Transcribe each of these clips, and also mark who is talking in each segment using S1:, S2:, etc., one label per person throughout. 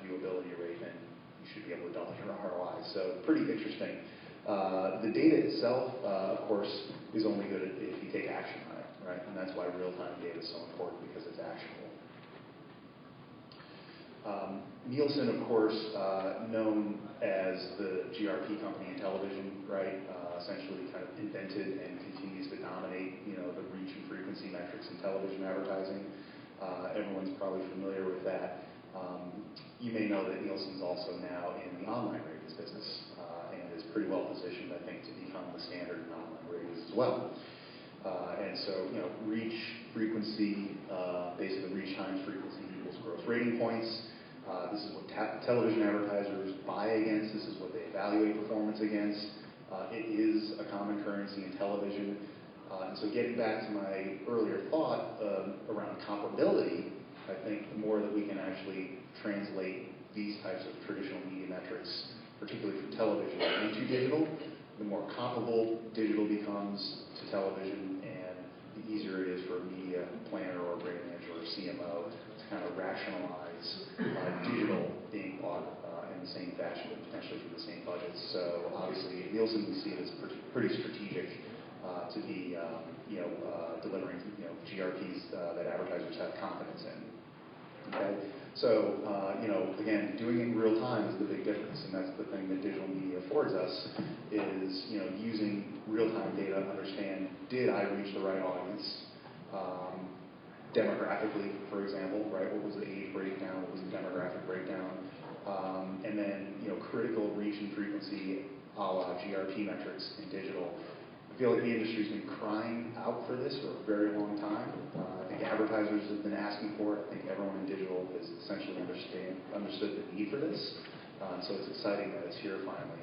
S1: viewability rate, then you should be able to double your ROI. So pretty interesting. The data itself, of course, is only good if you take action on it, right? And that's why real-time data is so important, because it's actionable. Nielsen, of course, known as the GRP company in television, right? Essentially kind of invented and continues to dominate, the reach and frequency metrics in television advertising. Everyone's probably familiar with that. You may know that Nielsen's also now in the online ratings business, and is pretty well positioned, I think, to become the standard in online ratings as well. And so, reach, frequency, basically reach times frequency equals gross rating points. This is what television advertisers buy against. This is what they evaluate performance against. It is a common currency in television. And so getting back to my earlier thought around comparability, I think the more that we can actually translate these types of traditional media metrics, particularly from television, into digital, the more comparable digital becomes to television, and the easier it is for a media planner or a brand manager or a CMO to kind of rationalize digital being bought in the same fashion, but potentially from the same budgets. So obviously, at Nielsen, we see it as pretty strategic to be, delivering, GRPs that advertisers have confidence in. Okay, so again, doing it in real time is the big difference, and that's the thing that digital media affords us is, using real-time data to understand, did I reach the right audience? Demographically, for example, right? What was the age breakdown? What was the demographic breakdown? And then, critical reach and frequency, a la GRP metrics in digital. I feel like the industry's been crying out for this for a very long time. I think advertisers have been asking for it. I think everyone in digital has essentially understood the need for this. So it's exciting that it's here finally.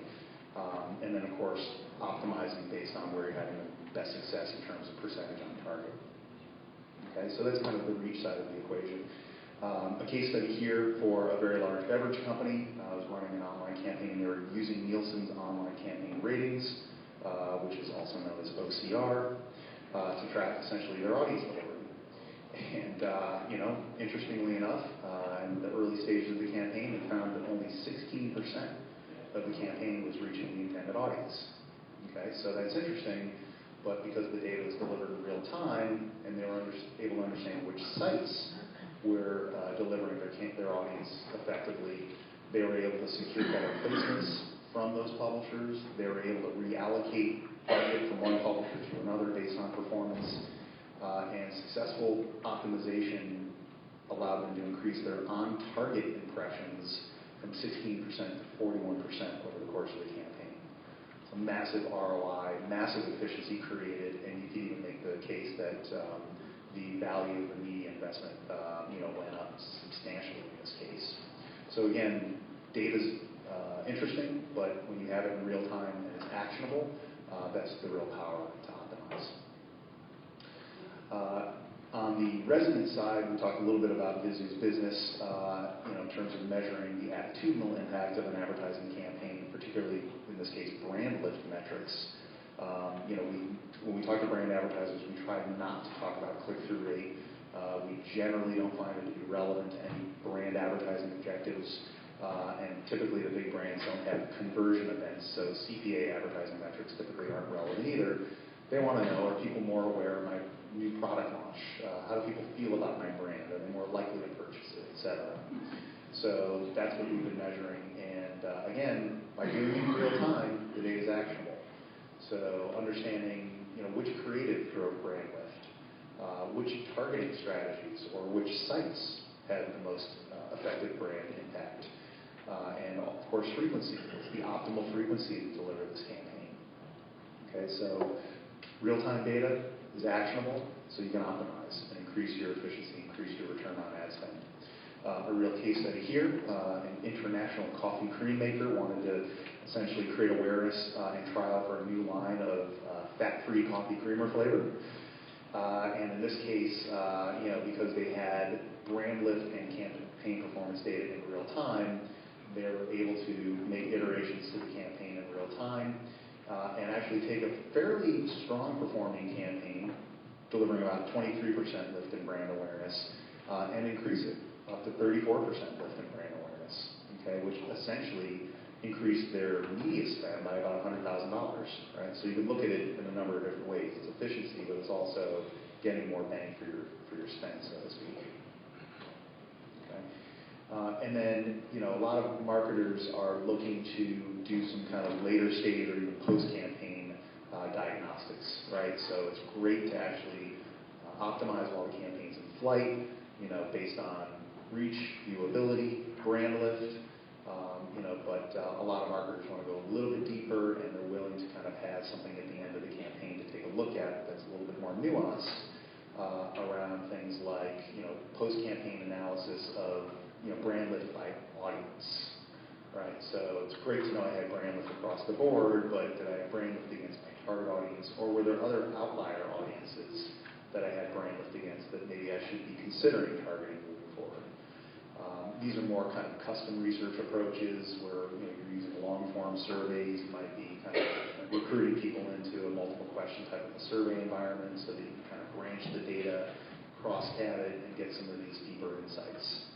S1: And then, of course, optimizing based on where you're having the best success in terms of percentage on target. Okay, so that's kind of the reach side of the equation. A case study here for a very large beverage company. I was running an online campaign. They were using Nielsen's online campaign ratings, which is also known as OCR, to track essentially their audience delivery. And, interestingly enough, in the early stages of the campaign, they found that only 16% of the campaign was reaching the intended audience. Okay, so that's interesting. But because the data was delivered in real time, and they were able to understand which sites were delivering their audience effectively, they were able to secure better placements from those publishers. They were able to reallocate budget from one publisher to another based on performance, and successful optimization allowed them to increase their on-target impressions from 16% to 41% over the course of the campaign. A massive ROI, massive efficiency created, and you can even make the case that the value of the media investment, went up substantially in this case. So again, data's interesting, but when you have it in real time and it's actionable, that's the real power to optimize. On the resident side, we talked a little bit about Vizu's business, in terms of measuring the attitudinal impact of an advertising campaign, particularly in this case, brand lift metrics. When we talk to brand advertisers, we try not to talk about click-through rate. We generally don't find it to be relevant to any brand advertising objectives, and typically the big brands don't have conversion events, so CPA advertising metrics typically aren't relevant either. They want to know, are people more aware of my new product launch? How do people feel about my brand? Are they more likely to purchase it, et cetera? So that's what we've been measuring. And again, by doing it in real time, the data is actionable. So understanding, which creative drove brand lift, which targeting strategies or which sites had the most effective brand impact, and of course frequency. What's the optimal frequency to deliver this campaign? Okay, so real-time data is actionable, so you can optimize and increase your efficiency, increase your return on ad spend. A real case study here, an international coffee cream maker wanted to essentially create awareness and trial for a new line of fat-free coffee creamer flavor. And in this case, because they had brand lift and campaign performance data in real time, they were able to make iterations to the campaign in real time, and actually take a fairly strong performing campaign, delivering about 23% lift in brand awareness, and increase it up to 34% lift in brand awareness. okay, which essentially increased their media spend by about $100,000, right? So you can look at it in a number of different ways. It's efficiency, but it's also getting more bang for your spend, so to speak. Okay. And then, a lot of marketers are looking to do some kind of later stage or even post-campaign diagnostics, right? So it's great to actually optimize all the campaigns in flight, based on reach, viewability, brand lift, but a lot of marketers want to go a little bit deeper, and they're willing to kind of have something at the end of the campaign to take a look at that's a little bit more nuanced around things like, post-campaign analysis of, brand lift by audience, right? So it's great to know I had brand lift across the board, but did I have brand lift against my target audience, or were there other outlier audiences that I had brand lift against that maybe I should be considering targeting moving forward? These are more kind of custom research approaches where you're using long-form surveys. You might be kind of recruiting people into a multiple question type of a survey environment so that you can kind of branch the data, cross-tab it, and get some of these deeper insights.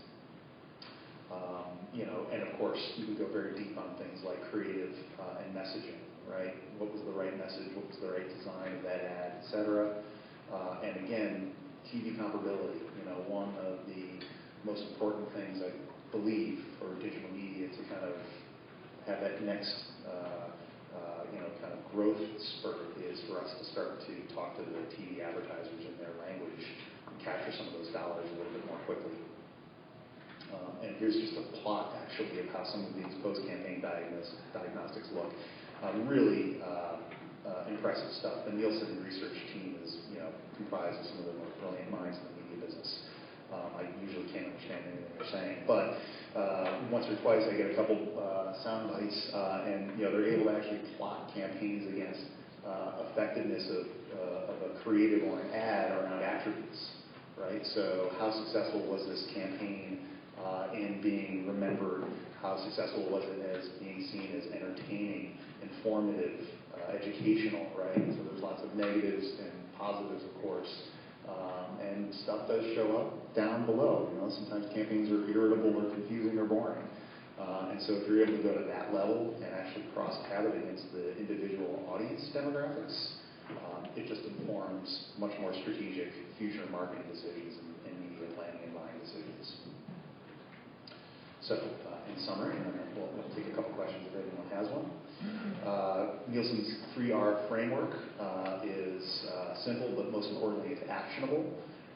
S1: And of course, you can go very deep on things like creative and messaging, right? What was the right message? What was the right design of that ad, et cetera? And again, TV comparability. One of the most important things I believe for digital media to kind of have that next kind of growth spurt is for us to start to talk to the TV advertisers in their language and capture some of those dollars a little bit more quickly. And here's just a plot actually of how some of these post-campaign diagnostics look. Really impressive stuff. The Nielsen research team is comprised of some of the most brilliant minds in the media business. I usually can't understand anything they're saying, but once or twice I get a couple sound bites, and they're able to actually plot campaigns against effectiveness of a creative or an ad around attributes, right? So how successful was this campaign in being remembered? How successful was it as being seen as entertaining, informative, educational, right? So there's lots of negatives and positives, of course. And stuff does show up down below. Sometimes campaigns are irritable or confusing or boring. And so if you're able to go to that level and actually cross-tab it against the individual audience demographics, it just informs much more strategic future marketing decisions and media planning and buying decisions. So in summary, and then we'll take a couple questions if anyone has one. Nielsen's 3R framework is simple, but most importantly, it's actionable,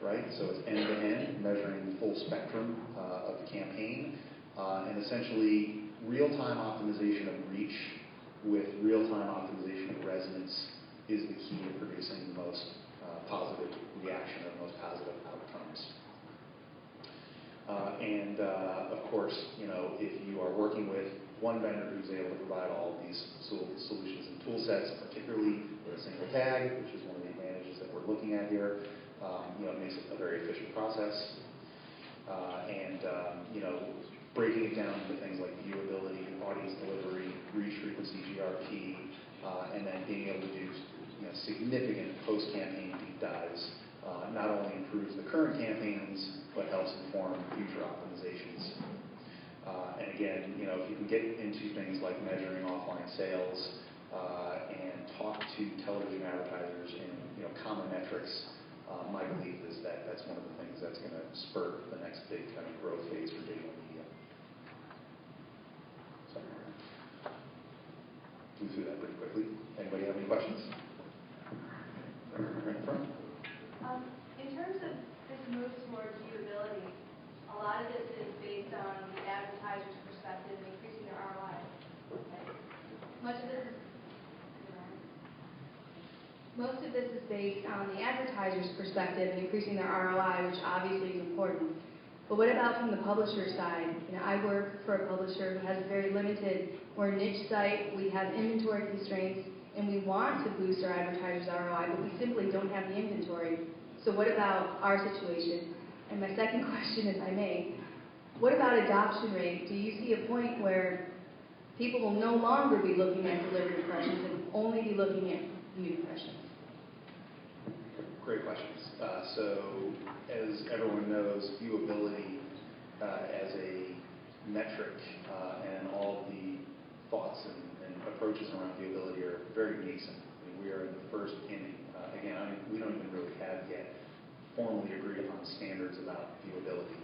S1: right? So it's end-to-end, measuring the full spectrum of the campaign, and essentially real-time optimization of reach with real-time optimization of resonance is the key to producing the most positive reaction or most positive outcomes. And of course, if you are working with one vendor who's able to provide all of these solutions and tool sets, particularly with a single tag, which is one of the advantages that we're looking at here, it makes it a very efficient process. And breaking it down into things like viewability, audience delivery, reach frequency, GRP, and then being able to do significant post-campaign deep dives not only improves the current campaigns, but helps inform future optimizations. And again, if you can get into things like measuring offline sales and talk to television advertisers in common metrics, my belief is that that's one of the things that's going to spur the next big kind of growth phase for digital media. So, move through that pretty quickly. Anybody have any questions? Right in front.
S2: In terms of this move towards viewability, a lot of this is based on the advertiser's perspective and increasing their ROI. Most of this is based on the advertiser's perspective and increasing their ROI, which obviously is important. But what about from the publisher side? I work for a publisher who has a very limited, we're a niche site, we have inventory constraints, and we want to boost our advertisers' ROI, but we simply don't have the inventory. So what about our situation? And my second question, if I may, what about adoption rate? Do you see a point where people will no longer be looking at delivered impressions and only be looking at viewed impressions?
S1: Great questions. So as everyone knows, viewability as a metric approaches around viewability are very nascent. I mean, we are in the first inning. Again, we don't even really have yet formally agreed upon standards about viewability.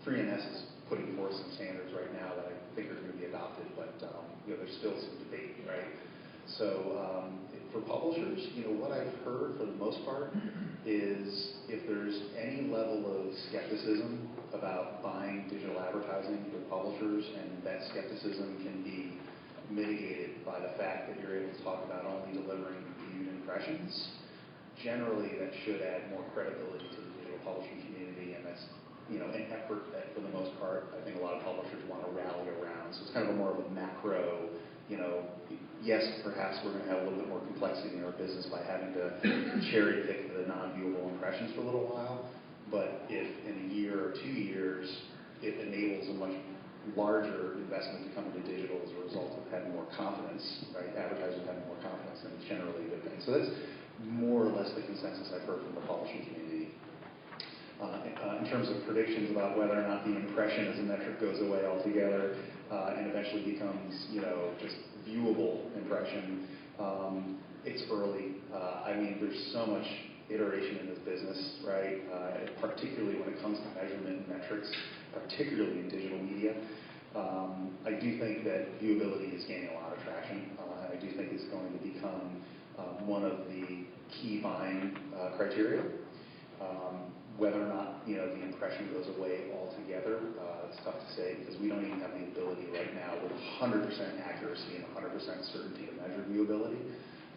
S1: 3NS is putting forth some standards right now that I think are going to be adopted, but there's still some debate, right? So for publishers, what I've heard for the most part is if there's any level of skepticism about buying digital advertising for publishers, and that skepticism can be mitigated by the fact that you're able to talk about only delivering viewed impressions, generally that should add more credibility to the digital publishing community, and that's an effort that for the most part I think a lot of publishers want to rally around. So it's kind of more of a macro, yes, perhaps we're going to have a little bit more complexity in our business by having to cherry pick the non-viewable impressions for a little while, but if in a year or 2 years it enables a much larger investment to come into digital as a result of having more confidence, right? Advertisers having more confidence, then it's generally a good thing. So that's more or less the consensus I've heard from the publishing community. In terms of predictions about whether or not the impression as a metric goes away altogether and eventually becomes, just viewable impression, it's early. There's so much iteration in this business, right? Particularly when it comes to measurement and metrics, particularly in digital media. I do think that viewability is gaining a lot of traction, and I do think it's going to become one of the key buying criteria. Whether or not the impression goes away altogether, it's tough to say because we don't even have the ability right now with 100% accuracy and 100% certainty to measure viewability.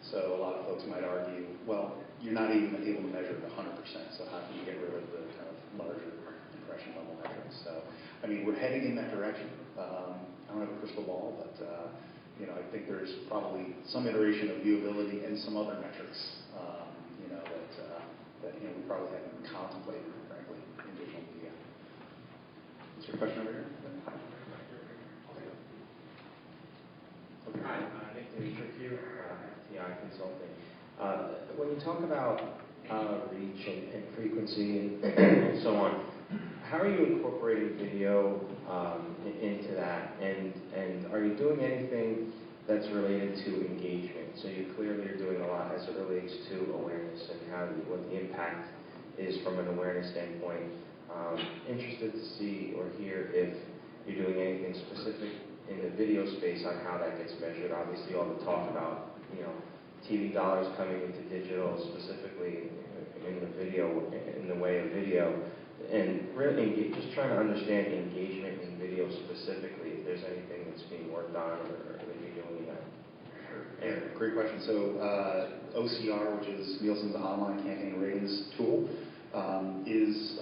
S1: So a lot of folks might argue, well, you're not even able to measure it 100%, so how can you get rid of the kind of larger impression level metrics? So, we're heading in that direction. I don't have a crystal ball, but I think there's probably some iteration of viewability and some other metrics, that we probably haven't contemplated, frankly, in digital media. Is there a question over here?
S3: Okay. Hi, Nick Dimitri, FTI Consulting. When you talk about reach and frequency and so on, how are you incorporating video into that? And are you doing anything that's related to engagement? So you clearly are doing a lot as it relates to awareness and what the impact is from an awareness standpoint. Interested to see or hear if you're doing anything specific in the video space on how that gets measured. Obviously, all the talk about TV dollars coming into digital, specifically in the way of video, and really just trying to understand engagement in video specifically. If there's anything that's being worked on or that you're doing in that.
S1: Yeah, great question. So OCR, which is Nielsen's online campaign ratings tool, is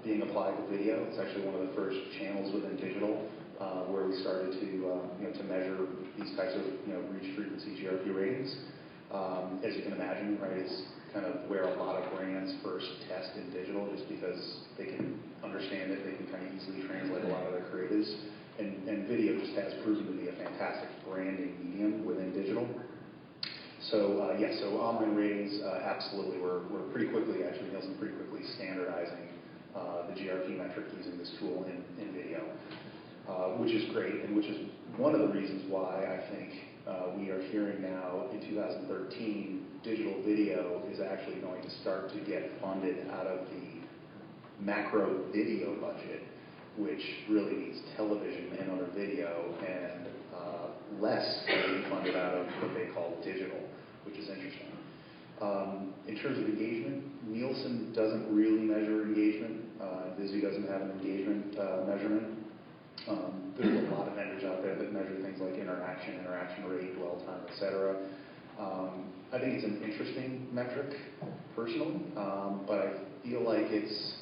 S1: being applied to video. It's actually one of the first channels within digital where we started to measure these types of reach, frequency, GRP ratings. As you can imagine, right, it's kind of where a lot of brands first test in digital, just because they can understand it, they can kind of easily translate a lot of their creatives. And video just has proven to be a fantastic branding medium within digital. So yes, so online ratings, absolutely. We're pretty quickly, actually, Nielsen pretty quickly standardizing the GRP metric using this tool in video, which is great, and which is one of the reasons why I think we are hearing now in 2013 digital video is actually going to start to get funded out of the macro video budget, which really means television and other video, and less being funded out of what they call digital, which is interesting. In terms of engagement, Nielsen doesn't really measure engagement. Vizzy doesn't have an engagement measurement. There's a lot of vendors out there that measure things like interaction rate, dwell time, etc. I think it's an interesting metric, personally, but I feel like it's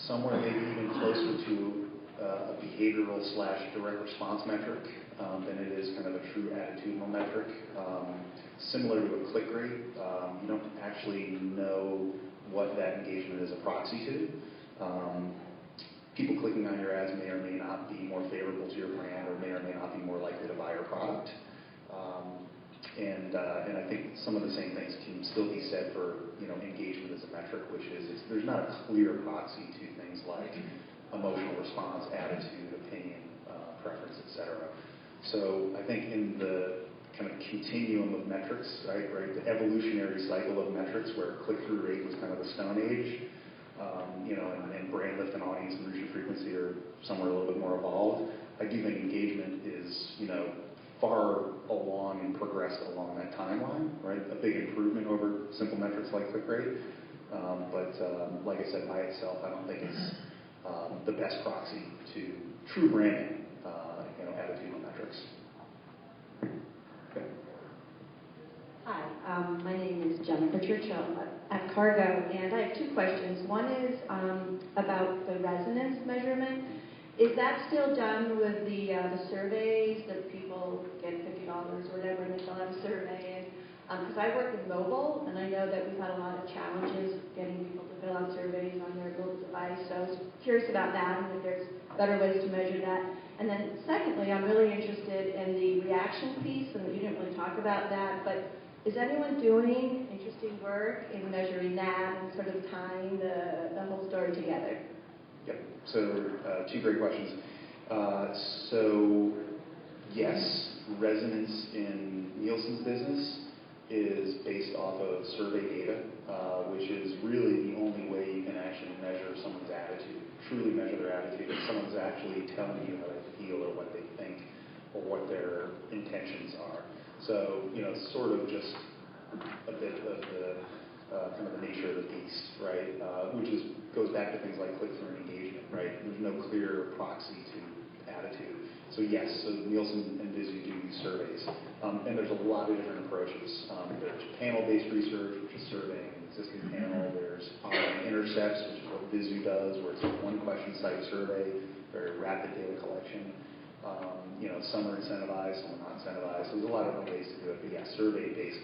S1: somewhere maybe even closer to a behavioral / direct response metric than it is kind of a true attitudinal metric. Similar to a click rate, you don't actually know what that engagement is a proxy to. People clicking on your ads may or may not be more favorable to your brand, or may not be more likely to buy your product. And I think some of the same things can still be said for engagement as a metric, which is there's not a clear proxy to things like emotional response, attitude, opinion, preference, etc. So I think in the kind of continuum of metrics, right, the evolutionary cycle of metrics where click-through rate was kind of the Stone Age, and brand lift and audience and reach and frequency are somewhere a little bit more evolved. I do think engagement is, far along and progressed along that timeline, right? A big improvement over simple metrics like click rate. But like I said, by itself, I don't think it's the best proxy to true branding, attitudinal metrics. Okay.
S4: Hi, my name is Jennifer Churchill at Cargo, and I have two questions. One is about the resonance measurement. Is that still done with the surveys that people get $50 or whatever and they fill out a survey? Because I work with mobile, and I know that we've had a lot of challenges getting people to fill out surveys on their mobile device. So I was curious about that and if there's better ways to measure that. And then secondly, I'm really interested in the reaction piece, and you didn't really talk about that, but is anyone doing interesting work in measuring that and sort of tying the whole story together?
S1: Yep. So two great questions. So yes, resonance in Nielsen's business is based off of survey data, which is really the only way you can actually measure someone's attitude, truly measure their attitude, if someone's actually telling you how they feel or what they think or what their intentions are. So, it's sort of just a bit of the kind of the nature of the beast, right? Which goes back to things like click-through and engagement, right? There's no clear proxy to attitude. So yes, so Nielsen and Vizu do these surveys. And there's a lot of different approaches. There's panel-based research, which is surveying an existing panel. There's online intercepts, which is what Vizu does, where it's a one-question site survey, very rapid data collection. Some are incentivized, some are not incentivized. So there's a lot of different ways to do it. But yeah, survey-based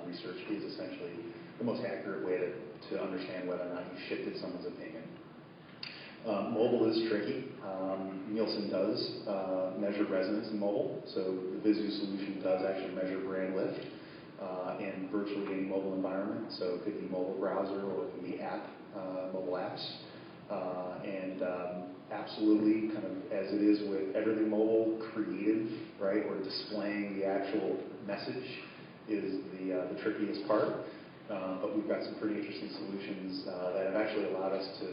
S1: research is essentially the most accurate way to understand whether or not you shifted someone's opinion. Mobile is tricky. Nielsen does measure resonance in mobile. So the Vizu solution does actually measure brand lift in virtually any mobile environment. So it could be mobile browser or it could be mobile apps. And absolutely, kind of as it is with everything mobile, creative, right, or displaying the actual message is the trickiest part. But we've got some pretty interesting solutions that have actually allowed us to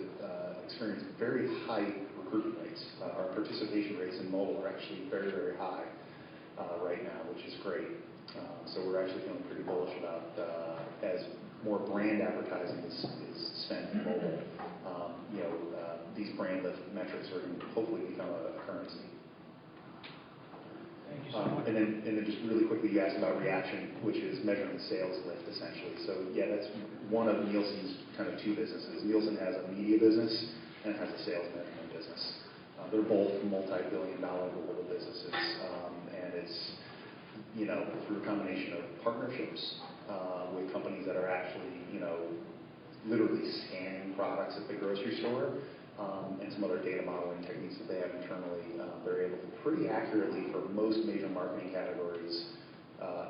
S1: experience very high recruitment rates. Our participation rates in mobile are actually very, very high right now, which is great. So we're actually feeling pretty bullish about as more brand advertising is spent in mobile. These brand lift metrics are going to hopefully become a currency.
S5: Thank you so much.
S1: And then just really quickly, you asked about reaction, which is measuring sales lift, essentially. So yeah, that's one of Nielsen's kind of two businesses. Nielsen has a media business and it has a sales measurement business. They're both multi-billion-dollar global businesses, and it's through a combination of partnerships with companies that are actually literally scanning products at the grocery store. And some other data modeling techniques that they have internally, they're able to pretty accurately, for most major marketing categories,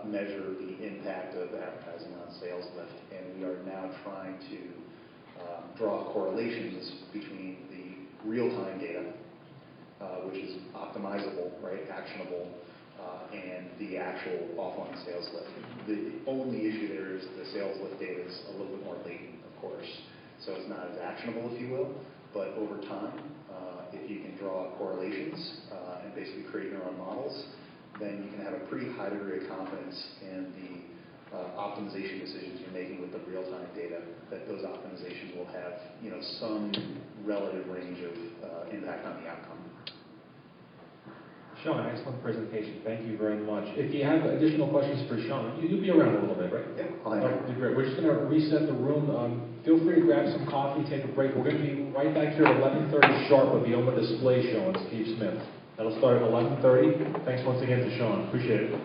S1: measure the impact of advertising on sales lift. And we are now trying to draw correlations between the real-time data, which is optimizable, right, actionable, and the actual offline sales lift. The only issue there is the sales lift data is a little bit more latent, of course. So it's not as actionable, if you will. But over time, if you can draw correlations and basically create your own models, then you can have a pretty high degree of confidence in the optimization decisions you're making with the real-time data, that those optimizations will have some relative range of impact on the outcome.
S5: Sean, excellent presentation. Thank you very much. If you have additional questions for Sean, you'll be around a little bit, right?
S1: Yeah, I'll hang out.
S5: Great. We're just going to reset the room. Feel free to grab some coffee, take a break. We're going to be right back here at 11:30 sharp with the OMMA display show on Steve Smith. That'll start at 11:30. Thanks once again to Sean. Appreciate it.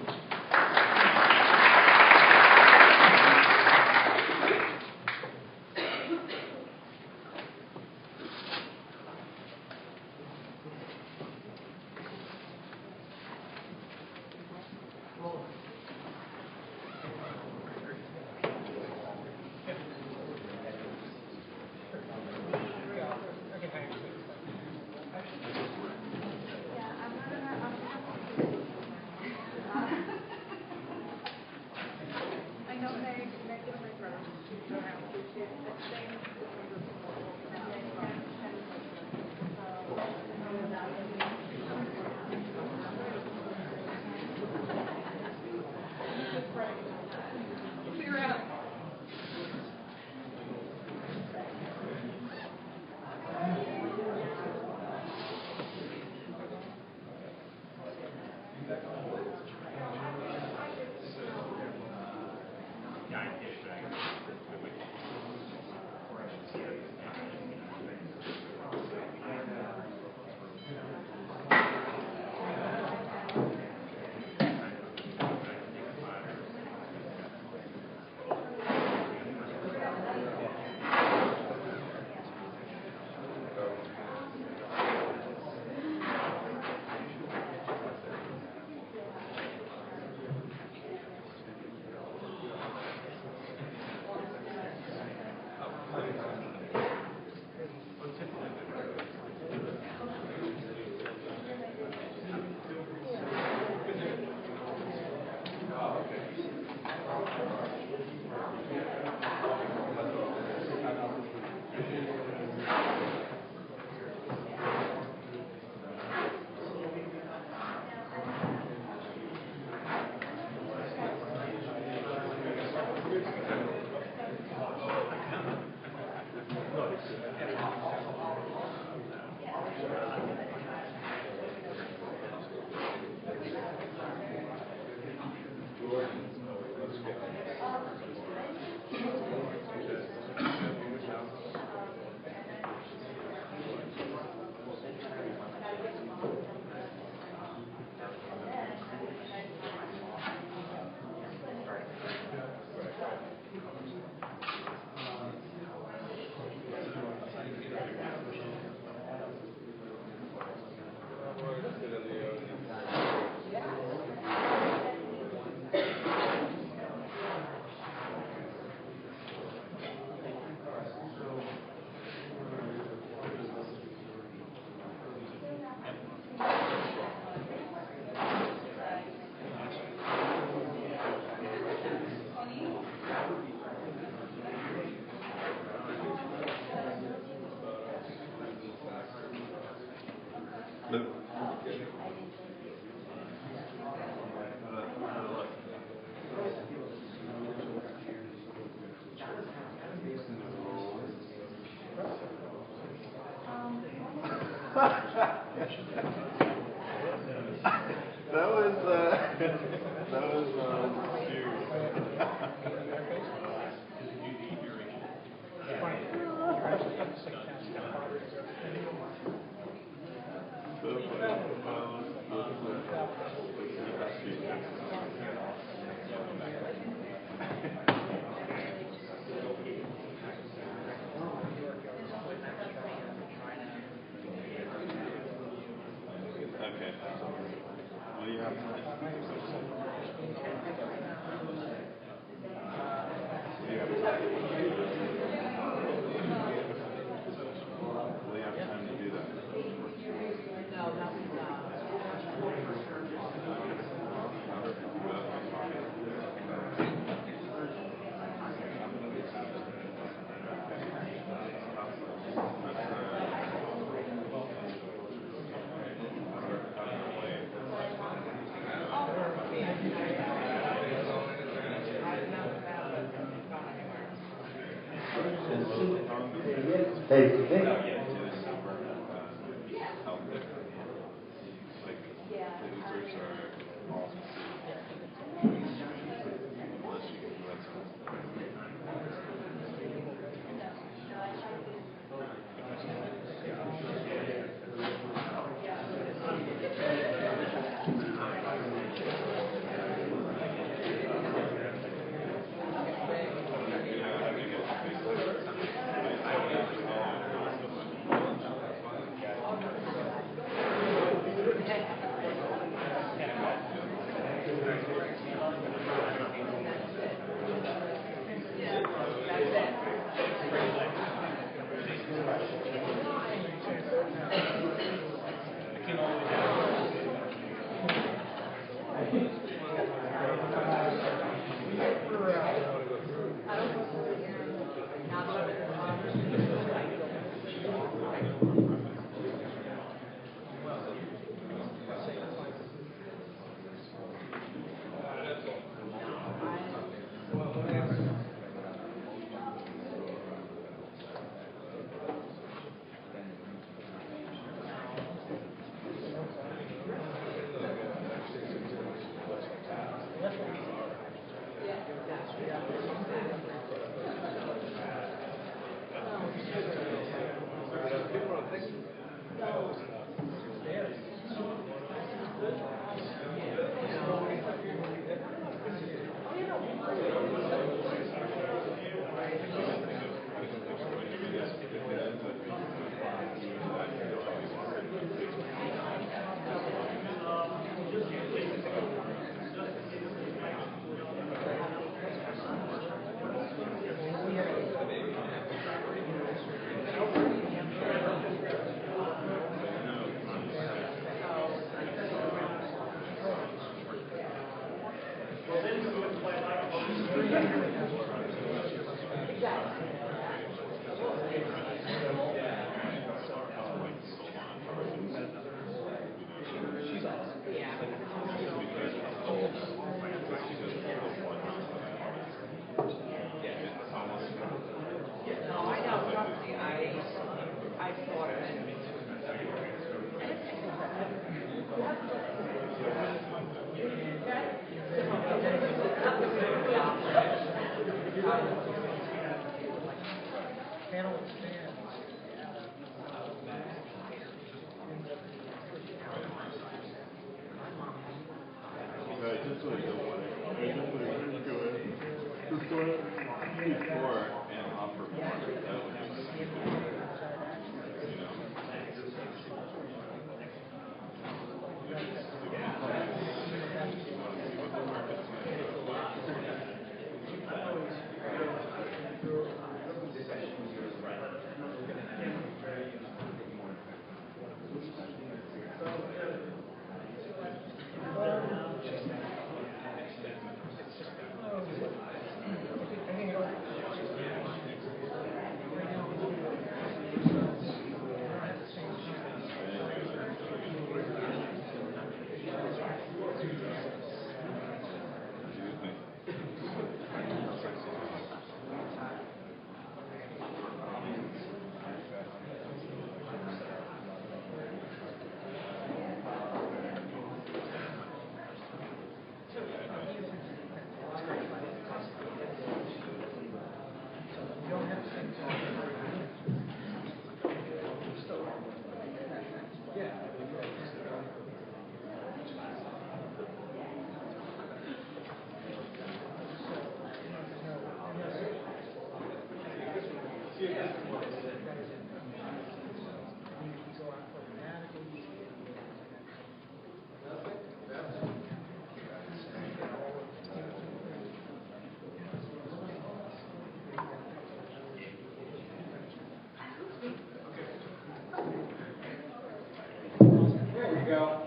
S6: go.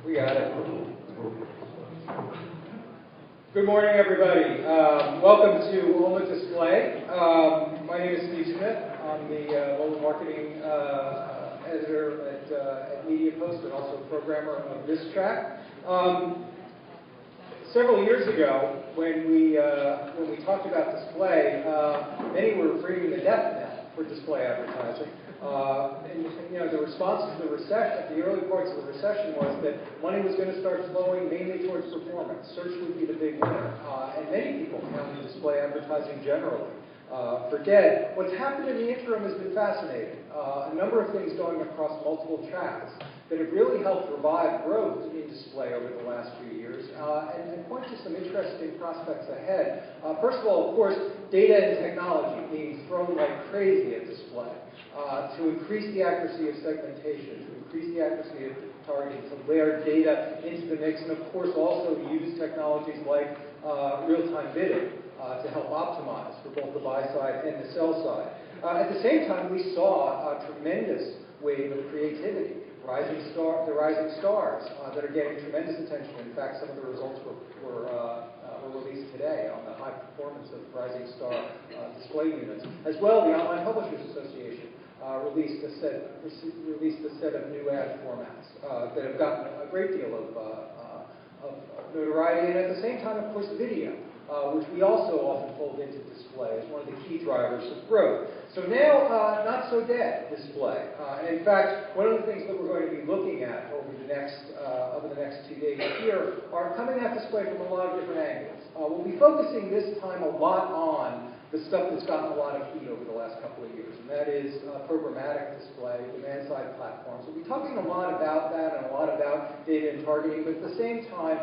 S6: We got it. Good morning, everybody. Welcome to OMMA Display. My name is Steve Smith. I'm the mobile marketing editor at Media Post and also programmer of this track. Several years ago, when we talked about display, many were ringing the death knell for display advertising. And the response to the recession, the early parts of the recession, was that money was going to start flowing mainly towards performance. Search would be the big winner, and many people counted display advertising generally for dead. What's happened in the interim has been fascinating. A number of things going across multiple tracks that have really helped revive growth in display over the last few years and point to some interesting prospects ahead. First of all, of course, data and technology being thrown like crazy at display to increase the accuracy of segmentation, to increase the accuracy of targeting, to layer data into the mix, and of course also use technologies like real-time bidding to help optimize for both the buy side and the sell side. At the same time, we saw a tremendous wave of creativity. The rising stars that are getting tremendous attention. In fact, some of the results were released today on the high performance of rising star display units. As well, the Online Publishers Association released a set of new ad formats that have gotten a great deal of notoriety, and at the same time, of course, video, which we also often fold into display as one of the key drivers of growth. So now, not so dead display. And in fact, one of the things that we're going to be looking at over the next 2 days here are coming at display from a lot of different angles. We'll be focusing this time a lot on the stuff that's gotten a lot of heat over the last couple of years, and that is programmatic display, demand-side platforms. We'll be talking a lot about that and a lot about data and targeting, but at the same time,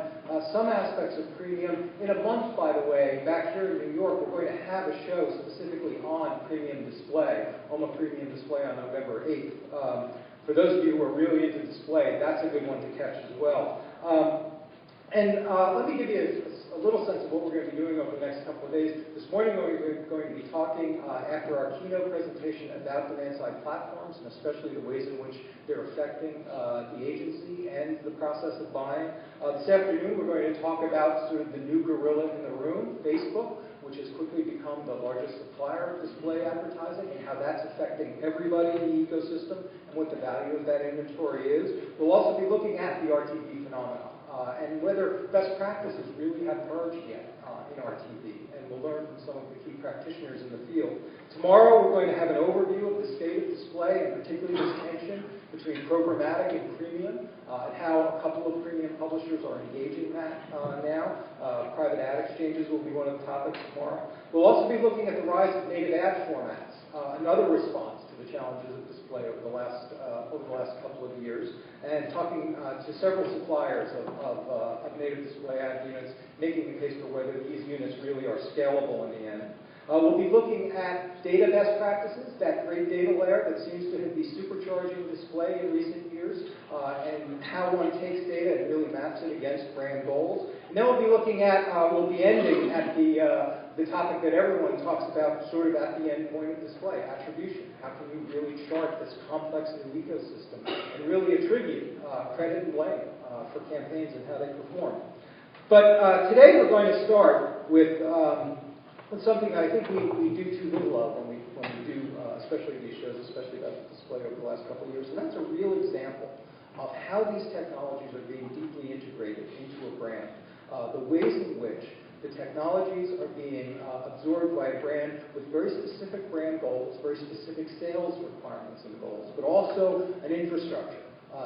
S6: some aspects of premium. In a month, by the way, back here in New York, we're going to have a show specifically on premium display, OMMA Premium Display on November 8th. For those of you who are really into display, that's a good one to catch as well. Let me give you a little sense of what we're going to be doing over the next couple of days. This morning we're going to be talking after our keynote presentation about demand-side platforms, and especially the ways in which they're affecting the agency and the process of buying. This afternoon we're going to talk about sort of the new gorilla in the room, Facebook, which has quickly become the largest supplier of display advertising, and how that's affecting everybody in the ecosystem and what the value of that inventory is. We'll also be looking at the RTB phenomenon. And whether best practices really have emerged yet in RTB, and we'll learn from some of the key practitioners in the field. Tomorrow we're going to have an overview of the state of display, and particularly this tension between programmatic and premium, and how a couple of premium publishers are engaging that now. Private ad exchanges will be one of the topics tomorrow. We'll also be looking at the rise of native ad formats, another response to the challenges of display over the last couple of years, and talking to several suppliers of native display ad units, making the case for whether these units really are scalable in the end. We'll be looking at data best practices, that great data layer that seems to be supercharging display in recent years, and how one takes data and really maps it against brand goals. And then we'll be ending at the topic that everyone talks about sort of at the end point of display, attribution. How can you really chart this complex new ecosystem and really attribute credit and blame for campaigns and how they perform. But today we're going to start with something that I think we do too little of when we do, especially these shows, especially about display over the last couple of years, and that's a real example of how these technologies are being deeply integrated into a brand. The ways in which the technologies are being absorbed by a brand with very specific brand goals, very specific sales requirements and goals, but also an infrastructure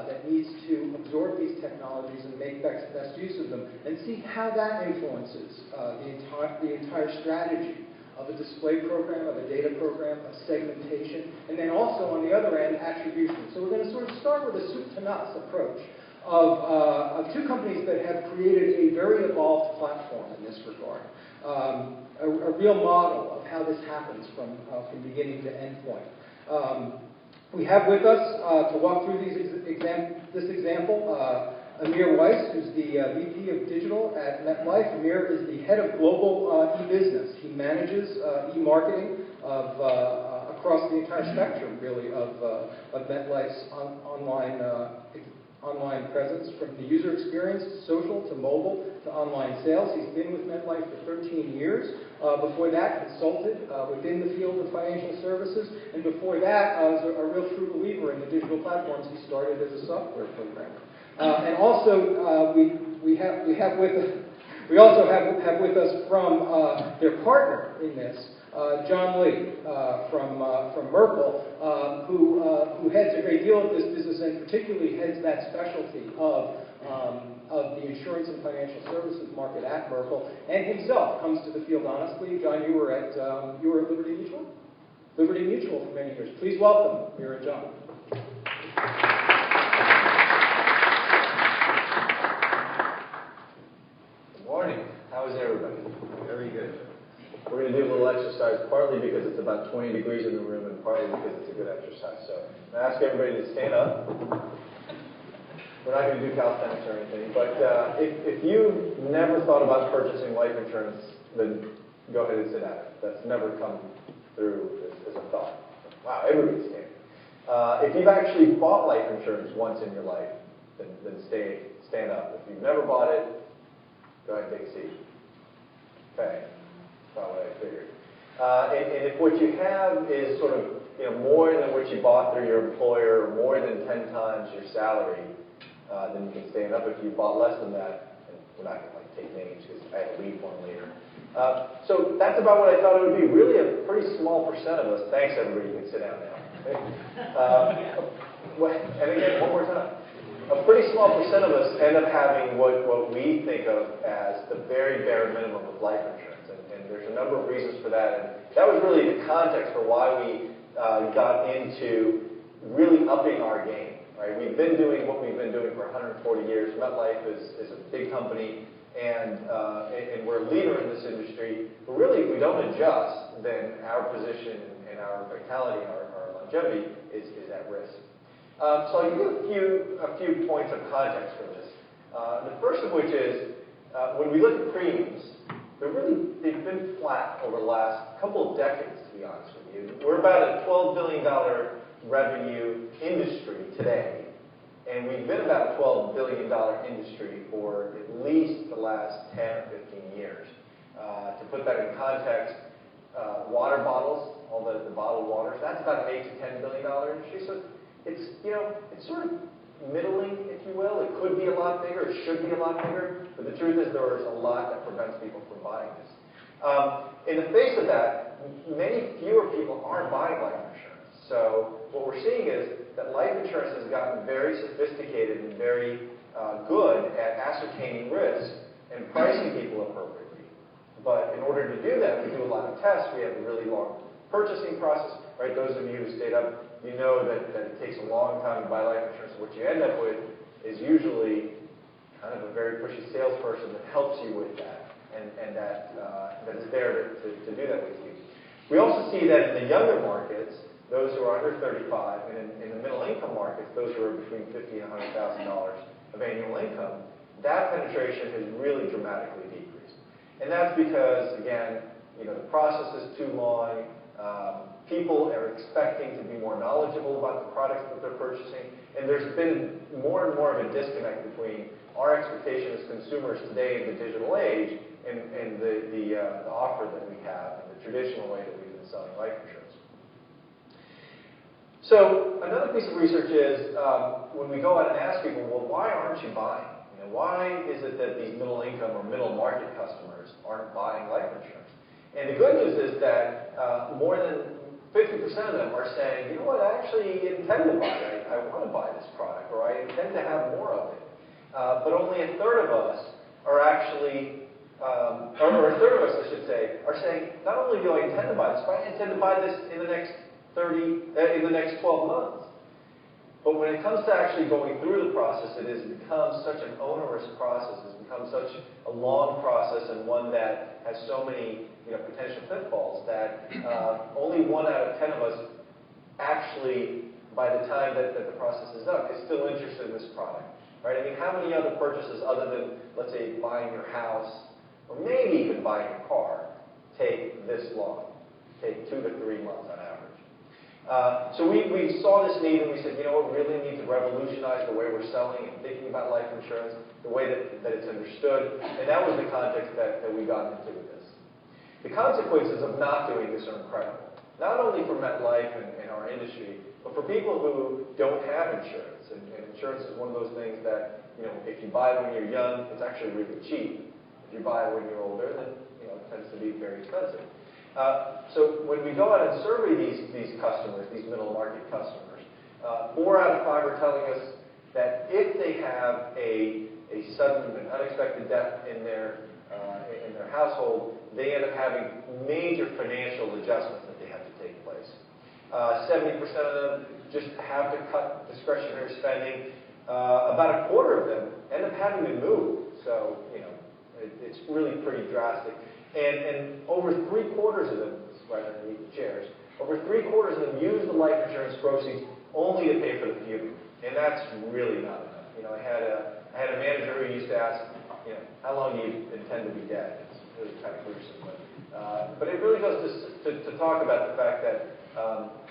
S6: that needs to absorb these technologies and make best use of them, and see how that influences the entire strategy of a display program, of a data program, of segmentation, and then also on the other end, attribution. So we're going to sort of start with a soup to nuts approach of two companies that have created a very evolved platform in this regard. A real model of how this happens from beginning to end point. We have with us to walk through this example Amir Weiss, who's the VP of Digital at MetLife. Amir is the head of global e-business. He manages e-marketing across the entire spectrum, really, of MetLife's online presence, from the user experience to social to mobile to online sales. He's been with MetLife for 13 years. Before that, consulted within the field of financial services, and before that, was a real true believer in the digital platforms. He started as a software programmer. And also, we also have with us from their partner in this, John Lee from Merkle, who heads a great deal of this business and particularly heads that specialty of the insurance and financial services market at Merkle, and himself comes to the field honestly. John, you were at Liberty Mutual? Liberty Mutual for many years. Please welcome Mira and John.
S7: Good morning. How is everybody? Very good. We're going to do a little exercise, partly because it's about 20 degrees in the room, and partly because it's a good exercise. So I'm going to ask everybody to stand up. We're not going to do calisthenics or anything, but if you've never thought about purchasing life insurance, then go ahead and sit down. That's never come through as a thought. Wow, everybody's standing. If you've actually bought life insurance once in your life, then stand up. If you've never bought it, go ahead and take a seat. Okay, that's not what I figured. And if what you have is sort of more than what you bought through your employer, or more than 10 times your salary, then you can stand up. If you bought less than that, and we're not going to take names because I have to leave one later. So that's about what I thought it would be. Really a pretty small percent of us. Thanks, everybody. You can sit down now. And again, one more time. A pretty small percent of us end up having what we think of as the very bare minimum of life insurance. And there's a number of reasons for that. And that was really the context for why we got into really upping our game. Right? We've been doing what we've been doing for 140 years. MetLife is a big company, and we're a leader in this industry. But really, if we don't adjust, then our position and our vitality, our longevity is at risk. So I'll give you a few points of context for this. The first of which is, when we look at premiums, they've been flat over the last couple of decades, to be honest with you. We're about a $12 billion revenue industry today, and we've been about a $12 billion industry for at least the last 10 or 15 years. To put that in context, water bottles, all the bottled waters, that's about an $8 to $10 billion industry. So it's sort of middling, if you will. It could be a lot bigger. It should be a lot bigger. But the truth is there is a lot that prevents people from buying this. In the face of that, many fewer people aren't buying life insurance. So what we're seeing is that life insurance has gotten very sophisticated and very good at ascertaining risk and pricing people appropriately. But in order to do that, we do a lot of tests. We have a really long purchasing process. Right? Those of you who stayed up, you know that it takes a long time to buy life insurance. What you end up with is usually kind of a very pushy salesperson that helps you with that and that is there to do that with you. We also see that in the younger markets, those who are under 35, and in the middle income markets, those who are between $50,000 and $100,000 of annual income, that penetration has really dramatically decreased. And that's because, again, the process is too long. People are expecting to be more knowledgeable about the products that they're purchasing, and there's been more and more of a disconnect between our expectation as consumers today in the digital age and the offer that we have and the traditional way that we've been selling life insurance. So another piece of research is when we go out and ask people, well, why aren't you buying? Why is it that these middle income or middle market customers aren't buying life insurance? And the good news is that more than 50% of them are saying, you know what, I actually intend to buy it. I want to buy this product, or I intend to have more of it. But only a third of us are actually, or a third of us, I should say, are saying, not only do I intend to buy this, but I intend to buy this in the next 12 months. But when it comes to actually going through the process, it has become such an onerous process. It's become such a long process and one that has so many potential pitfalls that only 1 out of 10 of us actually, by the time that the process is done, is still interested in this product. Right? I mean, how many other purchases other than, let's say, buying your house, or maybe even buying your car, take this long? Take 2 to 3 months on average. So we saw this need and we said, you know what, we really need to revolutionize the way we're selling and thinking about life insurance, the way that it's understood, and that was the context that we got into with this. The consequences of not doing this are incredible, not only for MetLife and our industry, but for people who don't have insurance. And insurance is one of those things that, you know, if you buy it when you're young, it's actually really cheap. If you buy it when you're older, then, you know, it tends to be very expensive. So when we go out and survey these customers, these middle market customers, 4 out of 5 are telling us that if they have a sudden and unexpected death in their household, they end up having major financial adjustments that they have to take place. 70% of them just have to cut discretionary spending. About a quarter of them end up having to move. So, you know, it's really pretty drastic. And over 3/4 of them, right underneath the chairs, over 3/4 of them use the life insurance proceeds only to pay for the funeral. And that's really not enough. You know, I had a manager who used to ask, you know, how long do you intend to be dead? It's really kind of gruesome. But it really goes to talk about the fact that,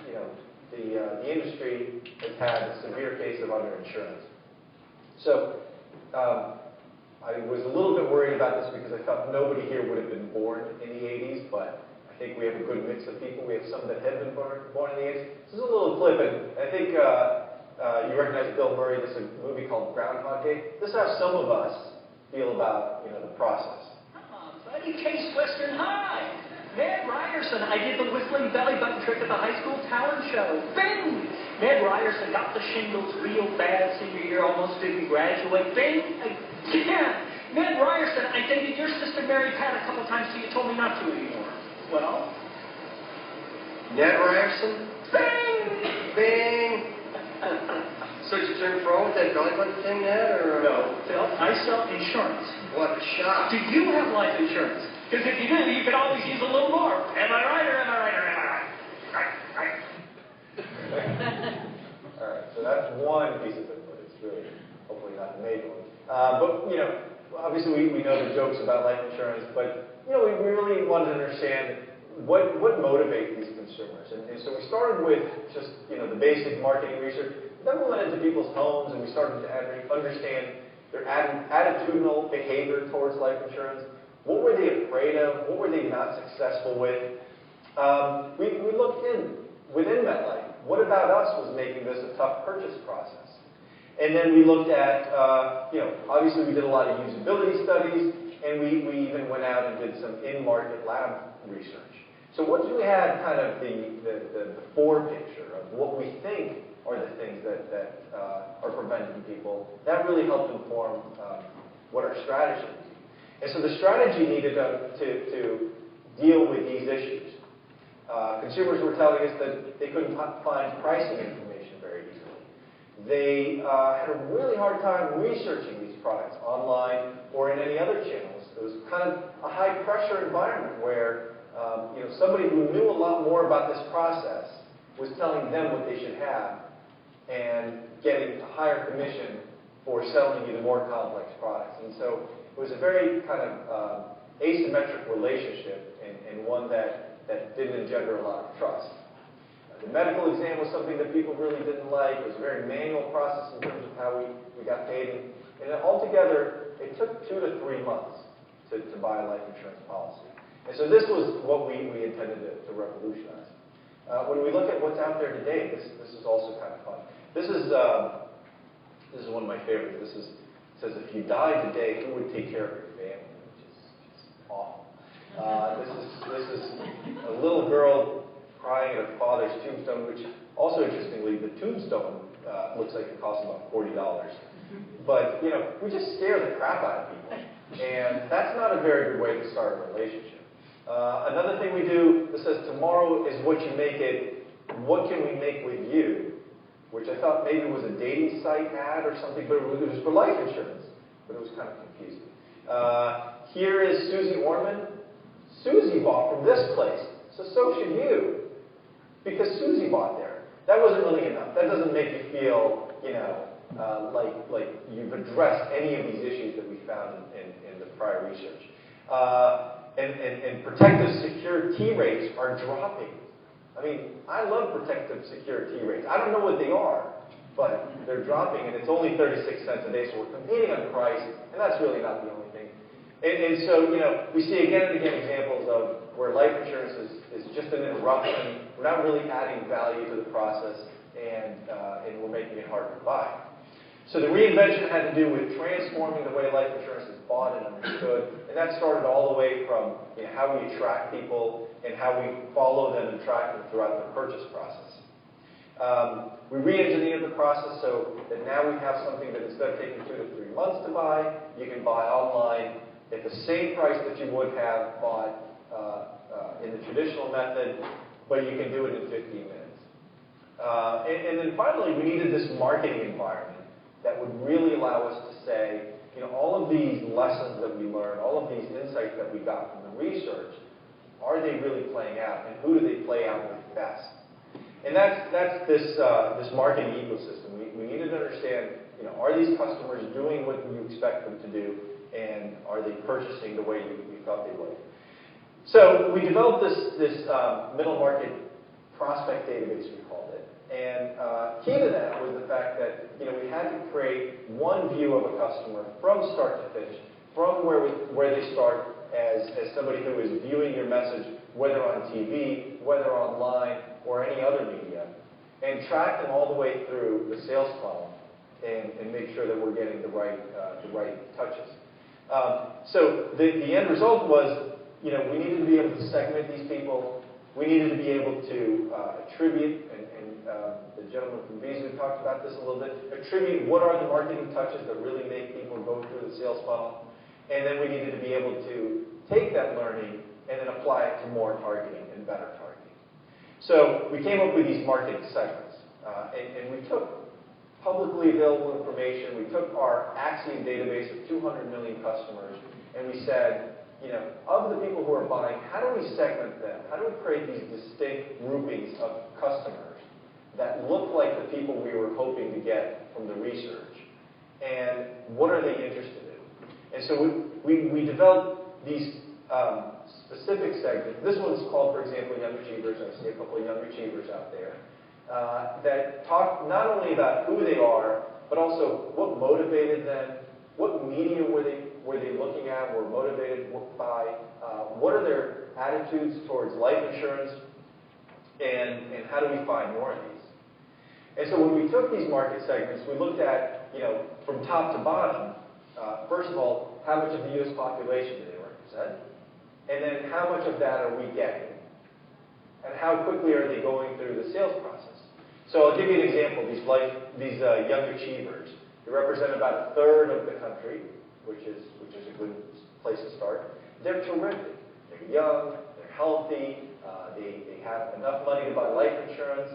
S7: you know, the industry has had a severe case of underinsurance. So I was a little bit worried about this because I thought nobody here would have been born in the 80s, but I think we have a good mix of people. We have some that have been born in the 80s. This is a little clip, and I think you recognize Bill Murray. This is a movie called Groundhog Day. This is how some of us feel about, you know, the process.
S8: Buddy, Case Western High. Ned Ryerson, I did the whistling belly button trick at the high school talent show. Bing! Ned Ryerson got the shingles real bad senior year, almost didn't graduate. Bing! Again! Ned Ryerson, I dated your sister Mary Pat a couple times till you told me not to anymore. Well?
S9: Ned Ryerson?
S8: Bing!
S9: Bing! So did you turn pro with that belly button thing, Ned, or?
S8: No, Phil, I sell insurance.
S9: What a shock.
S8: Do you have life insurance? Because if you do, you could always use a little more. Am I right or am I right or am I right? Right.
S7: All right, so that's one piece of it, but it's really hopefully not the major one. But, you know, obviously we know the jokes about life insurance, but, you know, we really wanted to understand what motivates these consumers. And so we started with just, you know, the basic marketing research. Then we went into people's homes and we started to understand their attitudinal behavior towards life insurance. What were they afraid of? What were they not successful with? We looked within MetLife. What about us was making this a tough purchase process? And then we looked at, you know, obviously we did a lot of usability studies, and we even went out and did some in-market lab research. So once we had kind of the before picture of what we think are the things that are preventing people, that really helped inform what our strategy would be. And so the strategy needed to deal with these issues. Consumers were telling us that they couldn't find pricing information very easily. They had a really hard time researching these products online or in any other channels. It was kind of a high-pressure environment where you know, somebody who knew a lot more about this process was telling them what they should have and getting a higher commission for selling you the more complex products. And so it was a very kind of asymmetric relationship and one that didn't engender a lot of trust. The medical exam was something that people really didn't like. It was a very manual process in terms of how we got paid. And altogether, it took 2 to 3 months to buy a life insurance policy. And so this was what we intended to revolutionize. When we look at what's out there today, this is also kind of fun. This is one of my favorites. It says, if you died today, who would take care of your family? Which is just awful. This is a little girl crying at her father's tombstone, which also, interestingly, the tombstone looks like it costs about $40. But, you know, we just scare the crap out of people. And that's not a very good way to start a relationship. Another thing we do that says, tomorrow is what you make it. What can we make with you? Which I thought maybe was a dating site ad or something, but it was for life insurance. But it was kind of confusing. Here is Susie Orman. Susie bought from this place, so should you. Because Susie bought there. That wasn't really enough. That doesn't make you feel, you know, like you've addressed any of these issues that we found in the prior research. And protective secure T rates are dropping. I mean, I love protective security rates. I don't know what they are, but they're dropping, and it's only 36 cents a day, so we're competing on price, and that's really not the only thing. And so, we see again and again examples of where life insurance is just an interruption. We're not really adding value to the process, and we're making it harder to buy. So the reinvention had to do with transforming the way life insurance is bought and understood, and that started all the way from how we attract people and how we follow them and track them throughout the purchase process. We re-engineered the process so that now we have something that instead of taking 2 to 3 months to buy, you can buy online at the same price that you would have bought in the traditional method, but you can do it in 15 minutes. And then finally, we needed this marketing environment that would really allow us to say, all of these lessons that we learned, all of these insights that we got from the research, are they really playing out, and who do they play out with best? And that's this marketing ecosystem. We needed to understand, are these customers doing what you expect them to do, and are they purchasing the way you thought they would? So we developed this middle market prospect database, we called it. And key to that was the fact that we had to create one view of a customer from start to finish, from where they start as somebody who is viewing your message, whether on TV, whether online, or any other media, and track them all the way through the sales funnel and make sure that we're getting the right touches. So the end result was, we needed to be able to segment these people. We needed to be able to attribute, and the gentleman from Visa talked about this a little bit, attribute what are the marketing touches that really make people go through the sales funnel. And then we needed to be able to take that learning and then apply it to more targeting and better targeting. So we came up with these marketing segments. And we took publicly available information. We took our Accuen database of 200 million customers, and we said, of the people who are buying, how do we segment them? How do we create these distinct groupings of customers that look like the people we were hoping to get from the research? And what are they interested in? And so we developed these specific segments. This one's called, for example, Young Achievers. I see a couple of Young Achievers out there that talk not only about who they are, but also what motivated them, what media were they looking at, were motivated by, what are their attitudes towards life insurance, and how do we find more of these? And so when we took these market segments, we looked at, from top to bottom, first of all, how much of the U.S. population do they represent? And then how much of that are we getting? And how quickly are they going through the sales process? So I'll give you an example. These Young Achievers, they represent about 1/3 of the country, which is a good place to start. They're terrific. They're young, they're healthy, they have enough money to buy life insurance,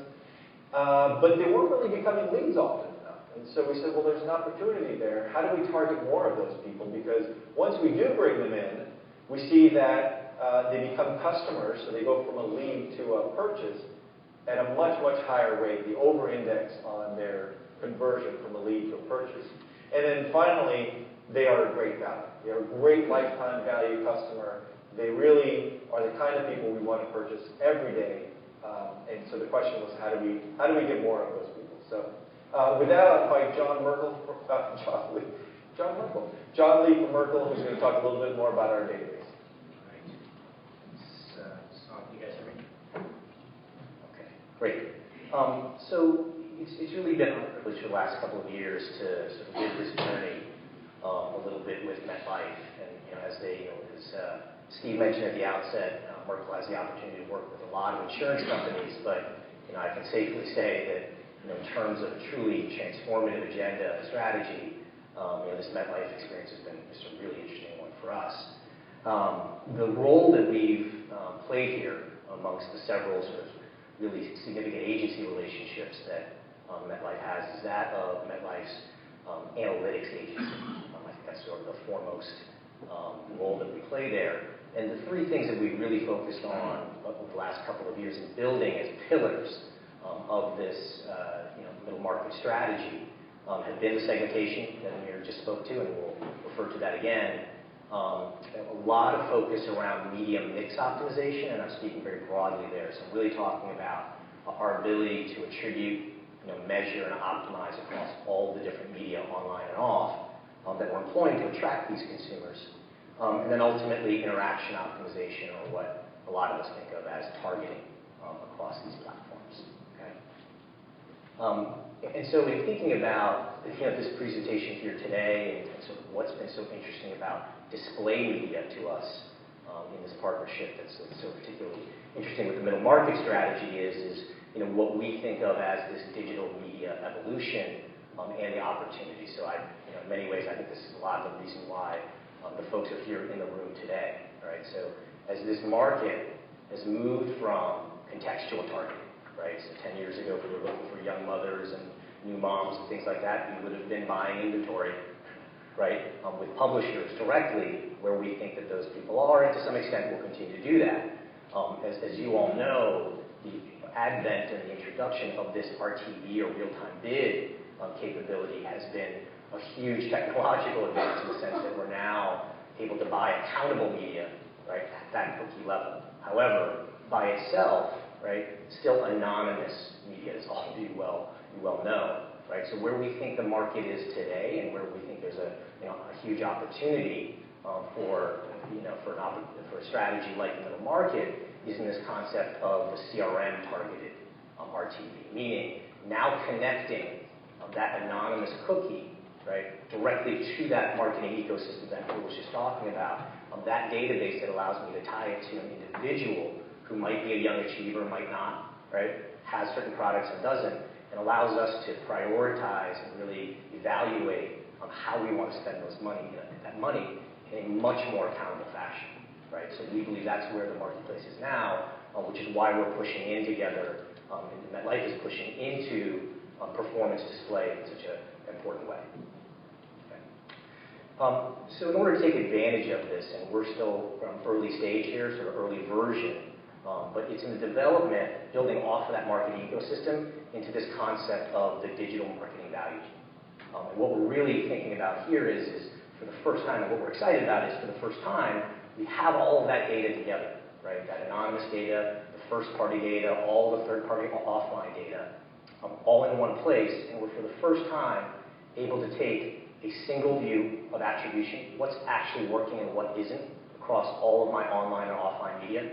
S7: but they weren't really becoming leads often enough. And so we said, well, there's an opportunity there. How do we target more of those people? Because once we do bring them in, we see that they become customers, so they go from a lead to a purchase at a much, much higher rate. They over-index on their conversion from a lead to a purchase. And then finally, they are a great value. They are a great lifetime value customer. They really are the kind of people we want to purchase every day. And so the question was, how do we get more of those people? So with that, I'll invite John Lee from Merkle, who's going to talk a little bit more about our database.
S10: All right. You guys hear me? Okay, great. So it's really been a privilege for the last couple of years to sort of live this journey a little bit with MetLife. And as Steve mentioned at the outset, Merkle has the opportunity to work with a lot of insurance companies, but I can safely say that in terms of a truly transformative agenda and strategy, this MetLife experience has been just a really interesting one for us. The role that we've played here amongst the several sort of really significant agency relationships that MetLife has is that of MetLife's analytics agency. I think that's sort of the foremost role that we play there. And the three things that we've really focused on over the last couple of years in building as pillars of this middle market strategy have been the segmentation that Amir just spoke to, and we'll refer to that again, A lot of focus around media mix optimization, and I'm speaking very broadly there. So I'm really talking about our ability to attribute, measure, and optimize across all the different media online and off that we're employing to attract these consumers. And then ultimately interaction optimization, or what a lot of us think of as targeting across these platforms. Okay? And so in thinking about this presentation here today and sort of what's been so interesting about display media to us in this partnership that's so particularly interesting with the middle market strategy is what we think of as this digital media evolution and the opportunity. So in many ways, I think this is a lot of the reason why the folks are here in the room today. Right? So as this market has moved from contextual targeting, right? So 10 years ago, we were looking for young mothers and new moms and things like that. We would have been buying inventory, right, with publishers directly, where we think that those people are, and to some extent we'll continue to do that. As you all know, the advent and the introduction of this RTB, or real-time bid capability, has been a huge technological advance in the sense that we're now able to buy accountable media, right, at that cookie level. However, by itself, right, still anonymous media, as all of you well know, right? So where we think the market is today, and where we think there's a huge opportunity for a strategy like the middle market, is in this concept of the CRM targeted RTB, meaning now connecting that anonymous cookie, right, directly to that marketing ecosystem that Bill was just talking about, that database that allows me to tie it to an individual who might be a young achiever, might not, right, has certain products and doesn't, and allows us to prioritize and really evaluate on how we want to spend that money in a much more accountable fashion, right? So we believe that's where the marketplace is now, which is why we're pushing in together, and MetLife is pushing into performance display in such an important way. Okay. So in order to take advantage of this, and we're still early stage here, sort of early version, but it's in the development, building off of that marketing ecosystem into this concept of the digital marketing value chain. And what we're really thinking about here is for the first time, and what we're excited about is for the first time, we have all of that data together, right? That anonymous data, the first-party data, all the third-party offline data, all in one place, and we're for the first time able to take a single view of attribution, what's actually working and what isn't, across all of my online and offline media,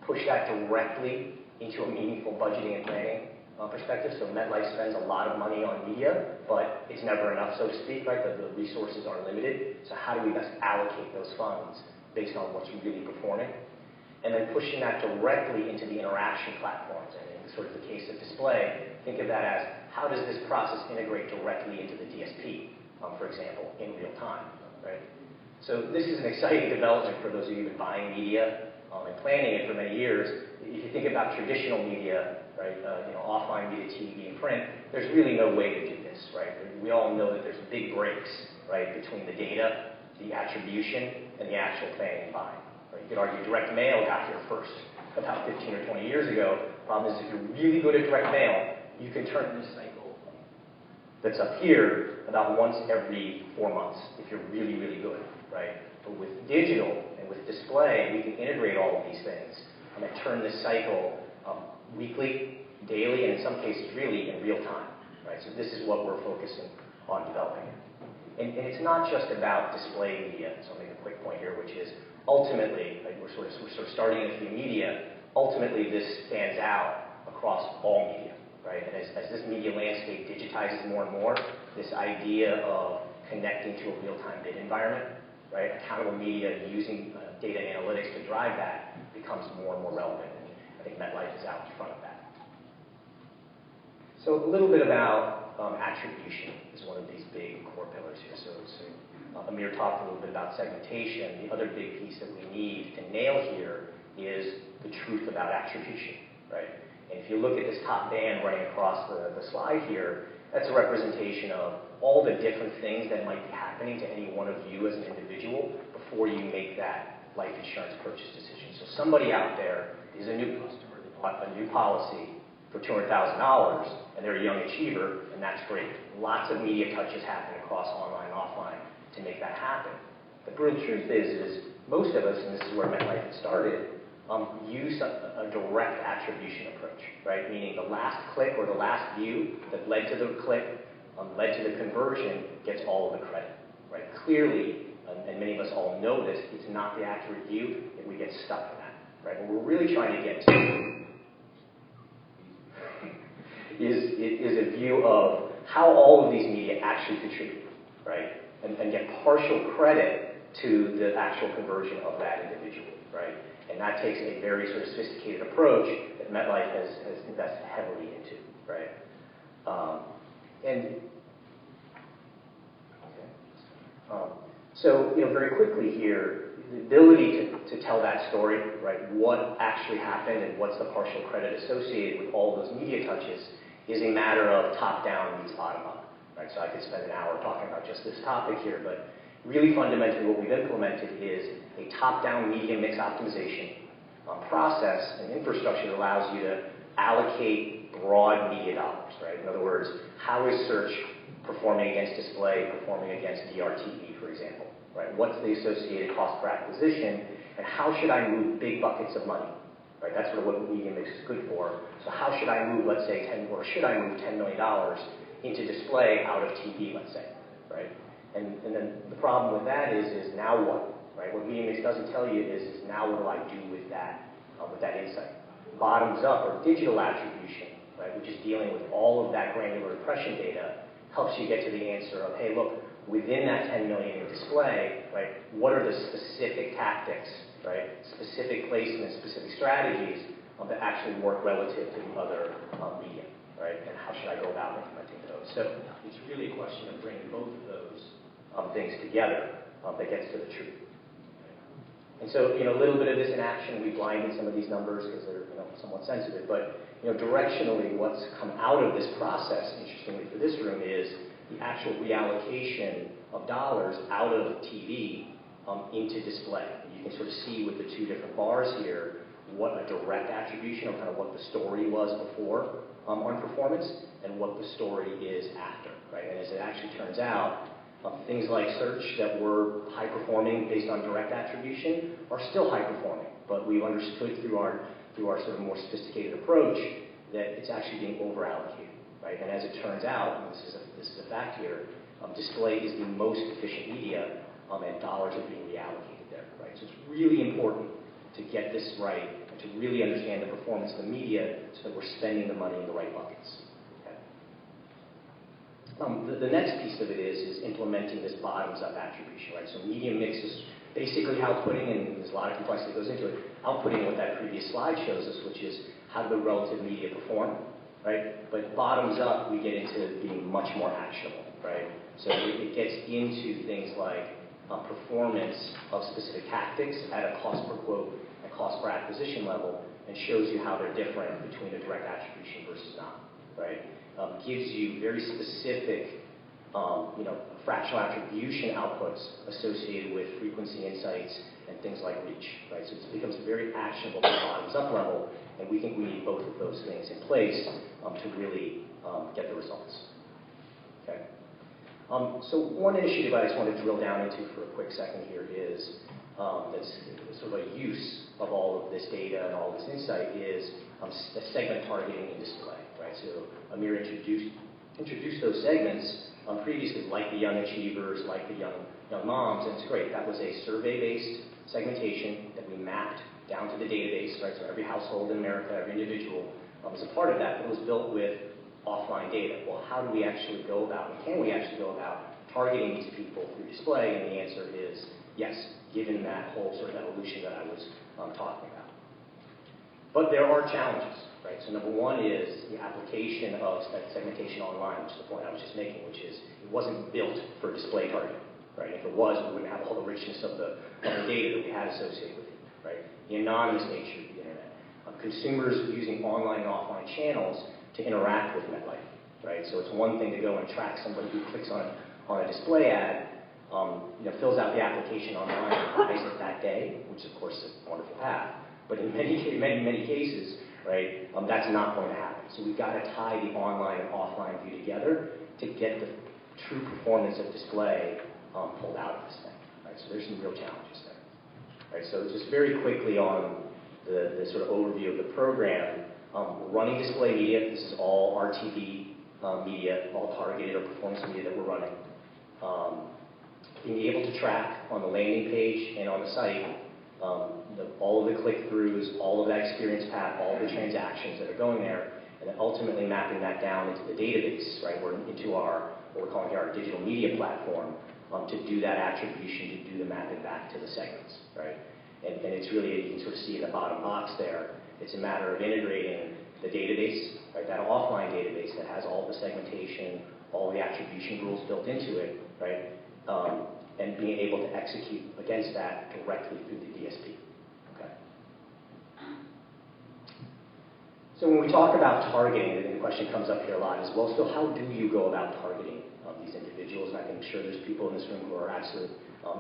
S10: push that directly into a meaningful budgeting and planning perspective. So MetLife spends a lot of money on media, but it's never enough, so to speak, right? The resources are limited. So how do we best allocate those funds based on what's really performing? And then pushing that directly into the interaction platforms. And in sort of the case of display, think of that as how does this process integrate directly into the DSP, for example, in real time, right? So this is an exciting development for those of you who've been buying media and planning it for many years. If you think about traditional media, right, offline media, TV, and print, there's really no way to do this, right? We all know that there's big breaks, right, between the data, the attribution, and the actual planning and buying. Right? You could argue direct mail got here first, about 15 or 20 years ago. Problem is, if you're really good at direct mail, you can turn this cycle that's up here about once every 4 months, if you're really, really good, right? But with digital and with display, we can integrate all of these things and turn this cycle weekly, daily, and in some cases really in real time, right? So this is what we're focusing on developing. And it's not just about display media, so I'll make a quick point here, which is ultimately, like we're sort of starting in a few media, ultimately this stands out across all media, right? And as this media landscape digitizes more and more, this idea of connecting to a real-time bid environment, right? Accountable media using data analytics to drive that becomes more and more relevant. And I think MetLife is out in front of that. So a little bit about attribution is one of these big core pillars here. So Amir talked a little bit about segmentation. The other big piece that we need to nail here is the truth about attribution, right? And if you look at this top band running across the slide here, that's a representation of all the different things that might be happening to any one of you as an individual before you make that life insurance purchase decision. So somebody out there is a new customer, they bought a new policy for $200,000, and they're a young achiever, and that's great. Lots of media touches happen across online and offline to make that happen. The real truth is most of us, and this is where MetLife started, use a direct attribution approach, right? Meaning the last click or the last view that led to the click, led to the conversion, gets all of the credit, right? Clearly, and many of us all know this, it's not the accurate view, and we get stuck in that, right? What we're really trying to get to is a view of how all of these media actually contribute, right? And get partial credit to the actual conversion of that individual, right? And that takes a very sort of sophisticated approach that MetLife has invested heavily into, right? So, very quickly here, the ability to tell that story, right? What actually happened and what's the partial credit associated with all those media touches is a matter of top-down meets bottom-up, right? So I could spend an hour talking about just this topic here, but really fundamentally what we've implemented is a top-down media mix optimization process and infrastructure that allows you to allocate broad media dollars, right? In other words, how is search performing against display, performing against DRTV, for example, right? What's the associated cost per acquisition, and how should I move big buckets of money, right? That's sort of what media mix is good for. So how should I move, let's say, should I move $10 million into display out of TV, let's say, right? And then the problem with that is now what, right? What media mix doesn't tell you is now what do I do with that insight? Bottoms up, or digital attribution, right, which is dealing with all of that granular impression data, helps you get to the answer of, hey, look, within that 10 million in display, right, what are the specific tactics, right, specific placements, specific strategies that actually work relative to the other media, right, and how should I go about implementing those? So it's really a question of bringing both of those things together that gets to the truth. And so, a little bit of this in action, we blinded some of these numbers because they're somewhat sensitive, but directionally what's come out of this process, interestingly for this room, is the actual reallocation of dollars out of TV into display. You can sort of see with the two different bars here what a direct attribution, or kind of what the story was before on performance, and what the story is after, right? And as it actually turns out, things like search that were high performing based on direct attribution are still high performing, but we've understood through our sort of more sophisticated approach that it's actually being over allocated, right? And as it turns out, and this is a fact here, display is the most efficient media, and dollars are being reallocated there, right? So it's really important to get this right and to really understand the performance of the media so that we're spending the money in the right buckets. The next piece of it is implementing this bottoms-up attribution, right? So media mix is basically outputting, and there's a lot of complexity that goes into it, outputting what that previous slide shows us, which is how do the relative media perform, right? But bottoms up, we get into being much more actionable, right? So it gets into things like performance of specific tactics at a cost per quote and cost per acquisition level, and shows you how they're different between a direct attribution versus not, right? Gives you very specific, fractional attribution outputs associated with frequency insights and things like reach, right? So it becomes very actionable at the bottoms-up level, and we think we need both of those things in place to really get the results. Okay. So one initiative I just want to drill down into for a quick second here is that's sort of a use of all of this data and all this insight is the segment targeting in display, right? So Amir introduced those segments previously, like the young achievers, like the young moms, and it's great. That was a survey-based segmentation that we mapped down to the database, right? So every household in America, every individual was a part of that, but it was built with offline data. Well, how do we actually go about, and can we actually go about targeting these people through display? And the answer is yes, given that whole sort of evolution that I was talking about. But there are challenges, right? So number one is the application of segmentation online, which is the point I was just making, which is it wasn't built for display targeting, right? If it was, we wouldn't have all the richness of the data that we had associated with it, right? The anonymous nature of the internet. Consumers using online and offline channels to interact with MetLife, right? So it's one thing to go and track somebody who clicks on a display ad, fills out the application online and buys it that day, which of course is a wonderful path. But in many cases, right, that's not going to happen. So we've got to tie the online and offline view together to get the true performance of display pulled out of this thing. Right?
S3: Right? So there's some real challenges there. Right? So just very quickly on the sort of overview of the program, we're running display media. This is all RTV media, all targeted or performance media that we're running. Being able to track on the landing page and on the site all of the click-throughs, all of that experience path, all of the transactions that are going there, and then ultimately mapping that down into the database, right? We're into our, what we're calling here, our digital media platform, to do that attribution, to do the mapping back to the segments, right? And it's really, you can sort of see in the bottom box there, it's a matter of integrating the database, right? That offline database that has all the segmentation, all the attribution rules built into it, right? And being able to execute against that directly through the DSP. Okay. So when we talk about targeting, the question comes up here a lot as well. So how do you go about targeting these individuals? And I'm sure there's people in this room who are absolute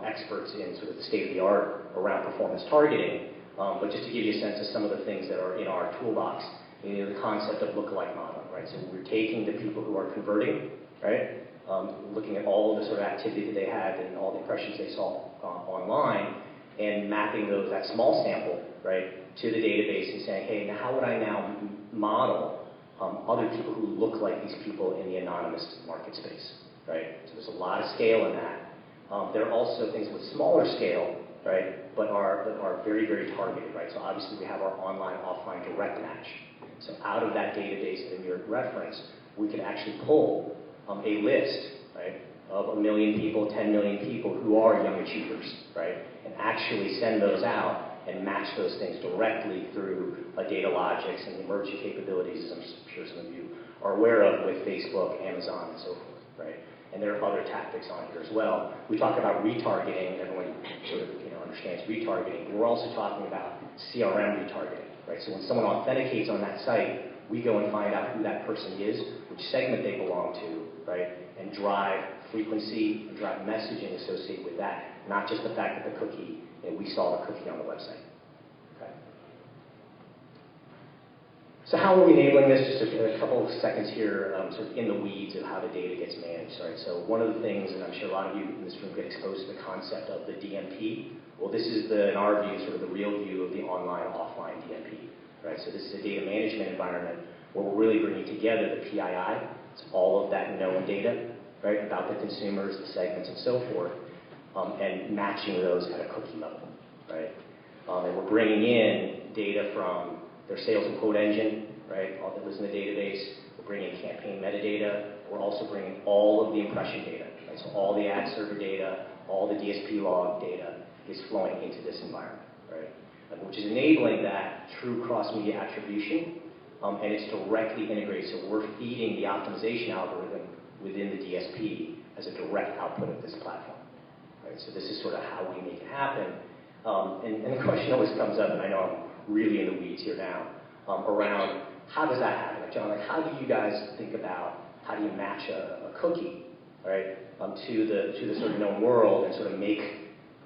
S3: experts in sort of the state of the art around performance targeting. But just to give you a sense of some of the things that are in our toolbox, you know, the concept of lookalike modeling, right? So we're taking the people who are converting, right? Looking at all of the sort of activity that they had and all the impressions they saw online, and mapping those, that small sample, right, to the database and saying, hey, now how would I now model other people who look like these people in the anonymous market space, right? So there's a lot of scale in that. There are also things with smaller scale, right, but are very, very targeted, right? So obviously we have our online, offline direct match. So out of that database that you referenced, we could actually pull a list, right, of 1 million people, 10 million people who are young achievers, right, and actually send those out and match those things directly through data logics and the emerging capabilities, as I'm sure some of you are aware of, with Facebook, Amazon, and so forth, right? And there are other tactics on here as well. We talk about retargeting, everyone sort of understands retargeting, but we're also talking about CRM retargeting, right? So when someone authenticates on that site, we go and find out who that person is, which segment they belong to, right? And drive frequency and drive messaging associated with that, not just the fact that the cookie, we saw the cookie on the website. Okay. So how are we enabling this? Just a couple of seconds here, sort of in the weeds of how the data gets managed, right? So one of the things, and I'm sure a lot of you in this room get exposed to the concept of the DMP. Well, this is in our view, sort of the real view of the online-offline DMP. Right, so this is a data management environment where we're really bringing together the PII, it's all of that known data, right, about the consumers, the segments, and so forth, and matching those at a cookie level, right? And we're bringing in data from their sales and quote engine, right, all that was in the database. We're bringing campaign metadata. We're also bringing all of the impression data, right? So all the ad server data, all the DSP log data is flowing into this environment, right? Which is enabling that true cross-media attribution, and it's directly integrated. So we're feeding the optimization algorithm within the DSP as a direct output of this platform. Right? So this is sort of how we make it happen. And the question always comes up, and I know I'm really in the weeds here now, around how does that happen? Like, John, like, how do you guys think about how do you match a cookie, right, to the sort of known world and sort of make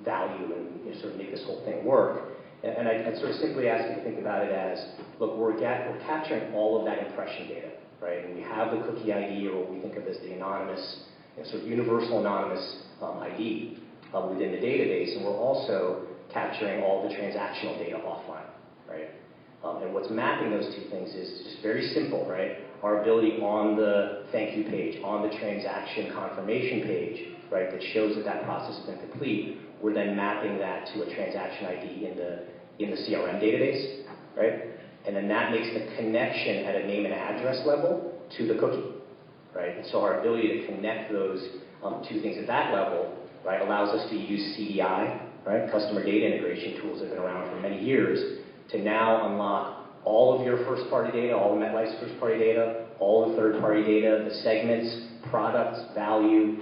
S3: value and sort of make this whole thing work? And I'd sort of simply ask you to think about it as, look, we're capturing all of that impression data, right? And we have the cookie ID, or what we think of as the anonymous, sort of universal anonymous ID within the database, and we're also capturing all the transactional data offline, right? And what's mapping those two things is just very simple, right? Our ability on the thank you page, on the transaction confirmation page, right, that shows that that process has been complete. We're then mapping that to a transaction ID in the CRM database, right? And then that makes the connection at a name and address level to the cookie, right? And so our ability to connect those two things at that level, right, allows us to use CDI, right, customer data integration tools that have been around for many years, to now unlock all of your first-party data, all of MetLife's first-party data, all the third-party data, the segments, products, value,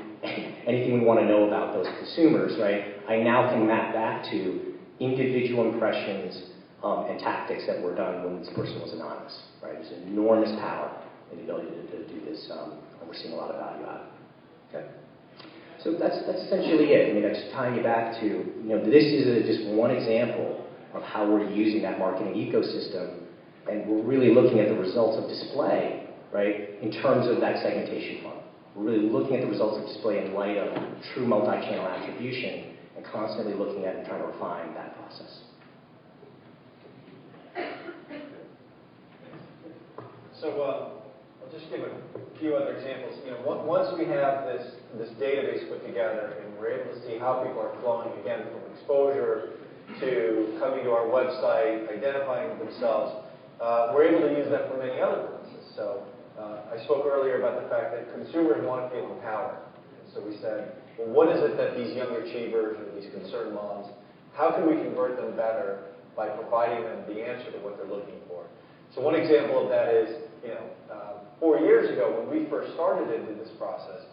S3: anything we want to know about those consumers, right? I now can map back to individual impressions and tactics that were done when this person was anonymous, right? There's enormous power in the ability to do this, and we're seeing a lot of value out of it. Okay? So that's essentially it. I mean, that's tying you back to, this is just one example of how we're using that marketing ecosystem, and we're really looking at the results of display, right, in terms of that segmentation funnel. We're really looking at the results of display in light of true multi-channel attribution and
S10: constantly looking at and trying to refine that process.
S7: So I'll just give a few other examples. Once we have this database put together and we're able to see how people are flowing, again, from exposure to coming to our website, identifying themselves, we're able to use that for many other purposes. So I spoke earlier about the fact that consumers want to feel empowered. And so we said, well, what is it that these young achievers or these concerned moms, how can we convert them better by providing them the answer to what they're looking for? So one example of that is, 4 years ago when we first started into this process,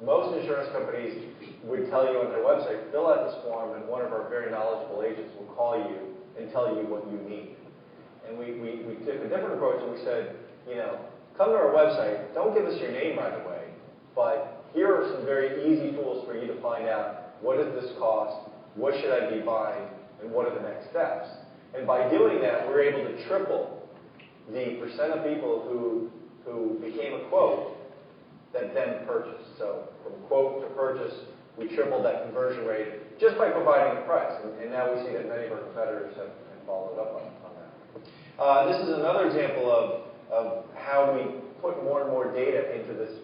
S7: most insurance companies would tell you on their website, fill out this form and one of our very knowledgeable agents will call you and tell you what you need. And we took a different approach and we said, come to our website, don't give us your name right away, but here are some very easy tools for you to find out what does this cost, what should I be buying, and what are the next steps. And by doing that, we're able to triple the percent of people who became a quote that then purchased. So from quote to purchase, we tripled that conversion rate just by providing a price. And now we see that many of our competitors have followed up on that. This is another example of how we put more and more data into this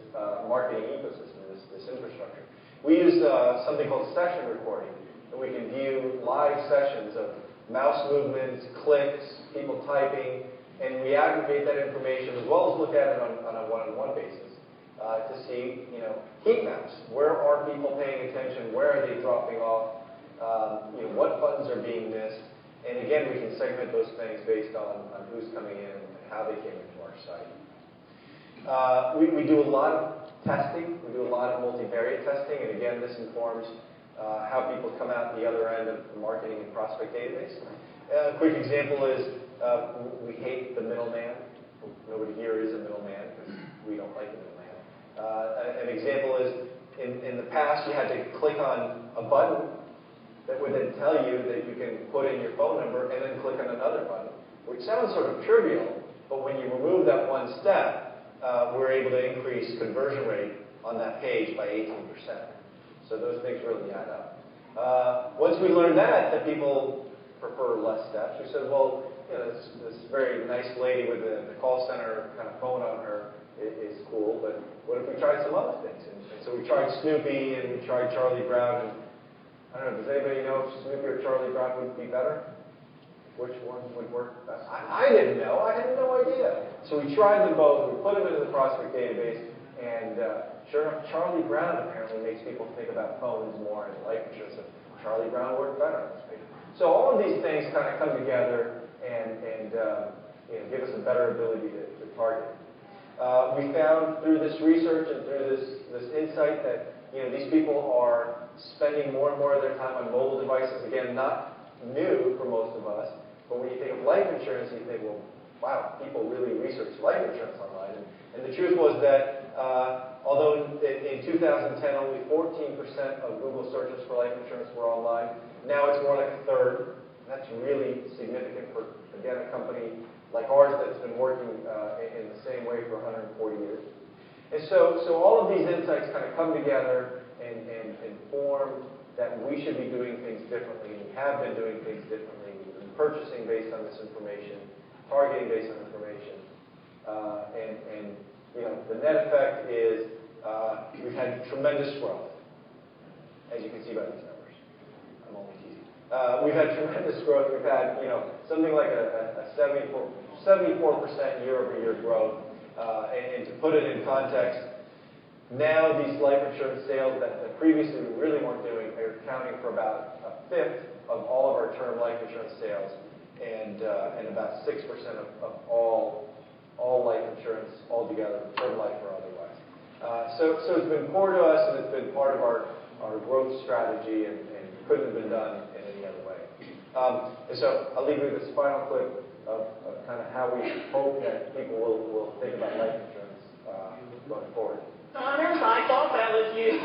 S7: marketing ecosystem, this infrastructure. We use something called session recording, and we can view live sessions of mouse movements, clicks, people typing, and we aggregate that information as well as look at it on a one-on-one basis to see, heat maps. Where are people paying attention? Where are they dropping off? What buttons are being missed? And again, we can segment those things based on who's coming in and how they came into our site. We do a lot of testing. We do a lot of multivariate testing, and again, this informs how people come out the other end of the marketing and prospect database. A quick example is we hate the middleman. Nobody here is a middleman because we don't like the middleman. An example is in the past you had to click on a button that would then tell you that you can put in your phone number and then click on another button, which sounds sort of trivial, but when you remove that one step, we're able to increase conversion rate on that page by 18%. So those things really add up. Once we learned that people prefer less steps, we said, well, this very nice lady with the call center kind of phone on her is cool, but what if we tried some other things? And so we tried Snoopy and we tried Charlie Brown, and I don't know, does anybody know if Snoopy or Charlie Brown would be better? Which one would work best? I didn't know. I had no idea. So we tried them both. We put them into the prospect database, and sure enough, Charlie Brown apparently makes people think about phones more and life insurance. So Charlie Brown worked better. So all of these things kind of come together and give us a better ability to target. We found through this research and through this insight that these people are spending more and more of their time on mobile devices. Again, not new for most of us, but when you think of life insurance, you think, well, wow, people really research life insurance online. And the truth was that although in 2010 only 14% of Google searches for life insurance were online, now it's more like a third. That's really significant for, again, a company like ours that's been working in the same way for 140 years. And so all of these insights kind of come together and inform that we should be doing things differently. We have been doing things differently. We've been purchasing based on this information, targeting based on information. The net effect is we've had tremendous growth, as you can see by these numbers. I'm only teasing. We've had tremendous growth. We've had, something like a 74% year-over-year growth. And to put it in context, now these life insurance sales that previously we really weren't doing are accounting for about a fifth of all of our term life insurance sales and about 6% of all life insurance altogether, term life or otherwise. So it's been core to us, and it's been part of our growth strategy and couldn't have been done in any other way. And so I'll leave you with this final clip of kind of how we hope that people will think about life insurance going forward.
S8: Honors, I thought that was you.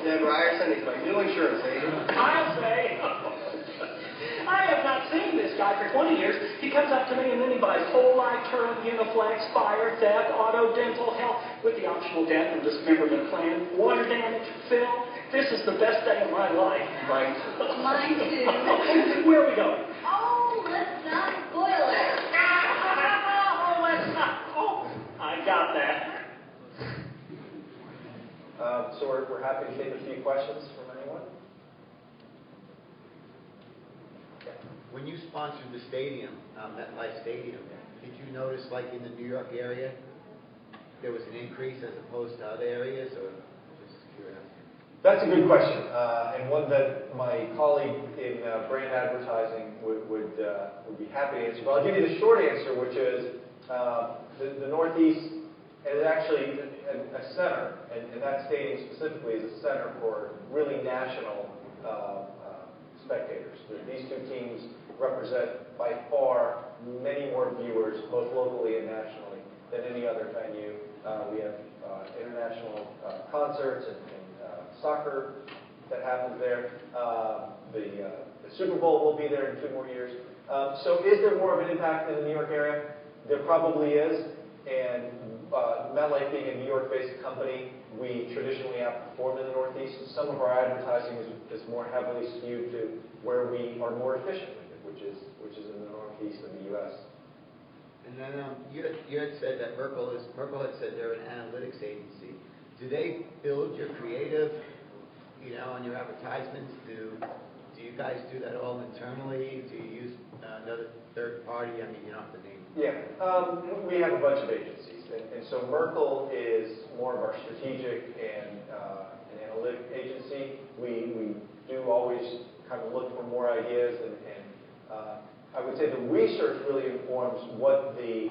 S9: Ned Ryerson, he's my new insurance agent.
S8: I'll say. I have not seen this guy for 20 years. He comes up to me and then he buys whole life term, Uniflex, fire, theft, auto, dental, health, with the optional death and dismemberment plan, water damage, fill. This is the best day of my life, right?
S11: Mine too.
S8: Where are we going?
S11: Oh, let's not spoil it.
S8: Oh, let's not. Oh, I got that.
S7: So we're happy to take a few questions from anyone.
S12: When you sponsored the stadium, MetLife Stadium, did you notice, like in the New York area, there was an increase as opposed to other areas, or just curious?
S7: That's a good question, and one that my colleague in brand advertising would be happy to answer. But I'll give you the short answer, which is the Northeast is actually a center, and that stadium specifically is a center for really national spectators. These two teams represent by far many more viewers, both locally and nationally, than any other venue. We have international concerts and soccer that happens there. The Super Bowl will be there in 2 more years. So is there more of an impact in the New York area? There probably is. And MetLife being a New York-based company, we traditionally outperform in the Northeast. Some of our advertising is more heavily skewed to where we are more efficient with it, which is in the Northeast of the U.S.
S12: And then you had said that Merkle had said they're an analytics agency. Do they build your creative, on your advertisements? Do you guys do that all internally? Do you use another third party? I mean, you don't have to name.
S7: Yeah, we have a bunch of agencies, and so Merkle is more of our strategic and an analytic agency. We do always kind of look for more ideas, and I would say the research really informs what the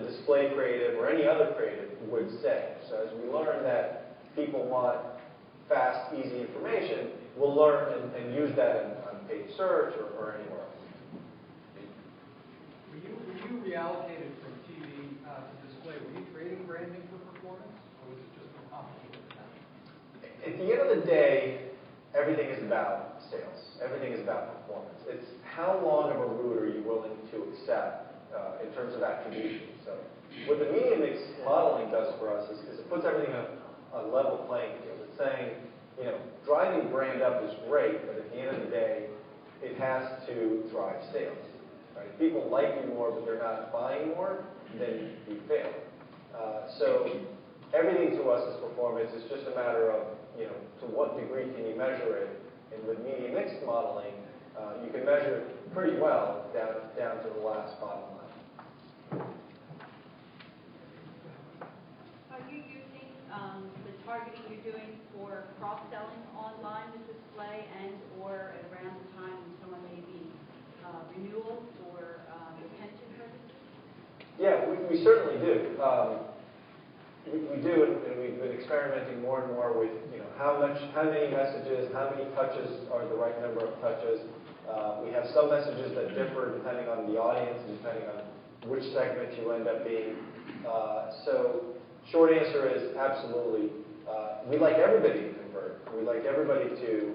S7: display creative or any other creative would say. So as we learn that people want fast, easy information, we'll learn and use that on paid search or anywhere else.
S6: When you reallocated from TV to display, were you creating branding for performance, or was it just an option?
S7: At the end of the day, everything is about sales. Everything is about performance. It's how long of a route are you willing to accept in terms of attribution. So what the media mix modeling does for us is it puts everything on a level playing field. It's saying, driving brand up is great, but at the end of the day, it has to drive sales. Right? If people like you more, but they're not buying more, then you fail. So everything to us is performance. It's just a matter of, to what degree can you measure it? And with media mix modeling, you can measure it pretty well down to the last bottom line.
S11: Are you using the targeting you're doing for cross-selling online with display and or around the time when someone may be renewal or retention purposes?
S7: Yeah, we certainly do. We do, and we've been experimenting more and more with, how many messages, how many touches are the right number of touches. We have some messages that differ depending on the audience and depending on which segment you end up being. So, short answer is absolutely. We like everybody to convert. We like everybody to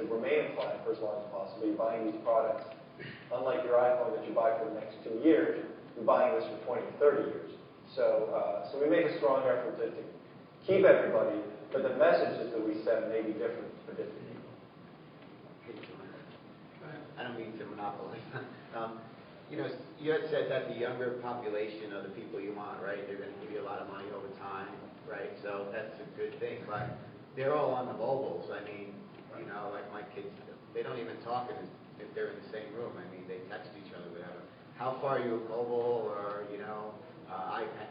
S7: remain a client for as long as possible. You're buying these products, unlike your iPhone that you buy for the next 2 years, you're buying this for 20 to 30 years. So we make a strong effort to keep everybody, but the messages that we send may be different for different people.
S12: I don't mean to monopolize. You had said that the younger population are the people you want, right? They're going to give you a lot of money over time, right? So that's a good thing. But they're all on the mobiles. I mean, like my kids, they don't even talk if they're in the same room. I mean, they text each other, whatever. How far are you mobile, or iPad,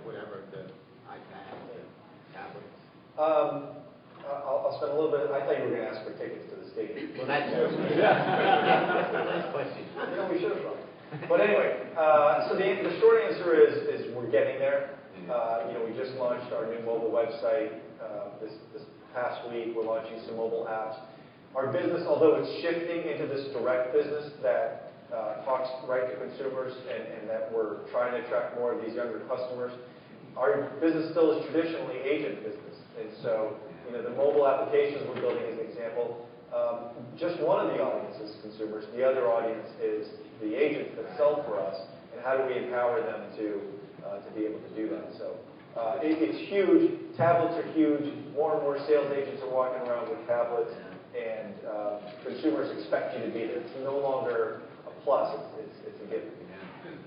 S12: whatever, the iPad, the tablets?
S7: I'll spend a little bit. I thought you were going to ask for tickets to the stadium.
S12: Well, that's last question.
S7: We should have gone. But anyway, so the short answer is we're getting there. We just launched our new mobile website this past week. We're launching some mobile apps. Our business, although it's shifting into this direct business that talks right to consumers and that we're trying to attract more of these younger customers, our business still is traditionally agent business. And so, the mobile applications we're building as an example, just one of the audiences is consumers. The other audience is the agents that sell for us, and how do we empower them to be able to do that? So it's huge. Tablets are huge. more and more sales agents are walking around with tablets, and consumers expect you to be there. It's no longer a plus, it's a given.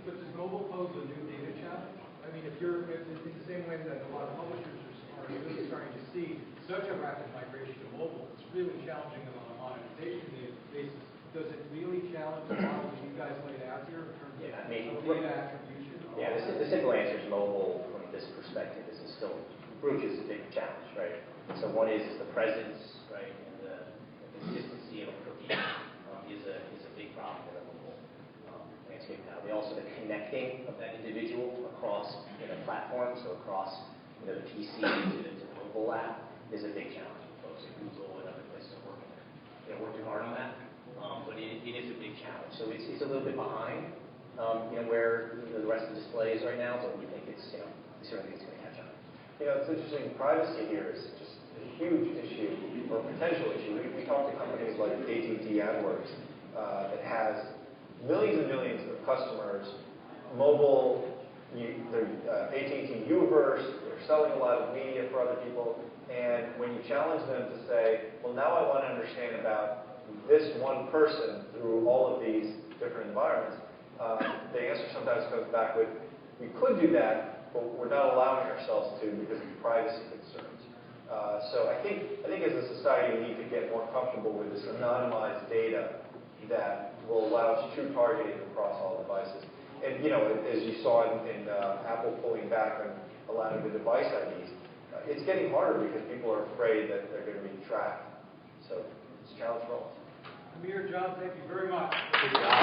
S13: But does mobile pose a new data challenge? I mean, if it's the same way that a lot of publishers are really starting to see such a rapid migration to mobile, it's really challenging them on a monetization basis. Does it really challenge the model that you guys laid out here in terms of data attribution?
S10: Yeah, the simple answer is mobile from this perspective is still, Bruce is a big challenge, right? So one is the presence, right, and the consistency of a cookie is a big problem in the mobile landscape now. Also the connecting of that individual across platforms, so across the PC to the mobile app is a big challenge for folks at Google and other places working hard on that. But it is a big challenge. So it's a little bit behind, where the rest of the display is right now, but we think it's, we certainly think it's going to catch up.
S7: It's interesting. Privacy here is just a huge issue or potential issue. We talk to companies like AT&T AdWords that has millions and millions of customers, mobile, they're AT&T Uverse, they're selling a lot of media for other people, and when you challenge them to say, well, now I want to understand about this one person through all of these different environments, the answer sometimes comes back with, we could do that, but we're not allowing ourselves to because of privacy concerns. So I think as a society we need to get more comfortable with this anonymized data that will allow us true targeting across all devices. And as you saw in Apple pulling back on allowing the device IDs, it's getting harder because people are afraid that they're going to be tracked. So it's a challenge for all.
S13: Amir, John, thank you very much.
S7: Good job.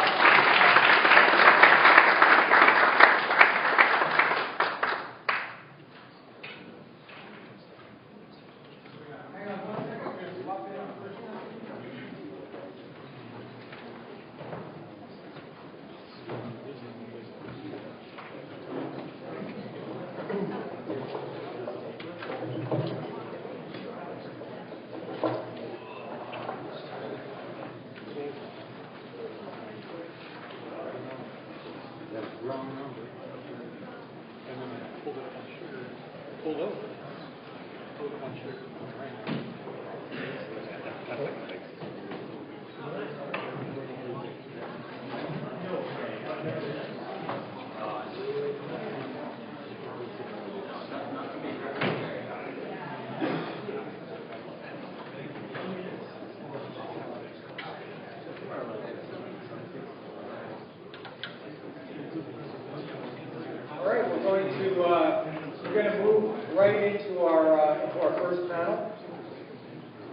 S6: We're going to move right into our first panel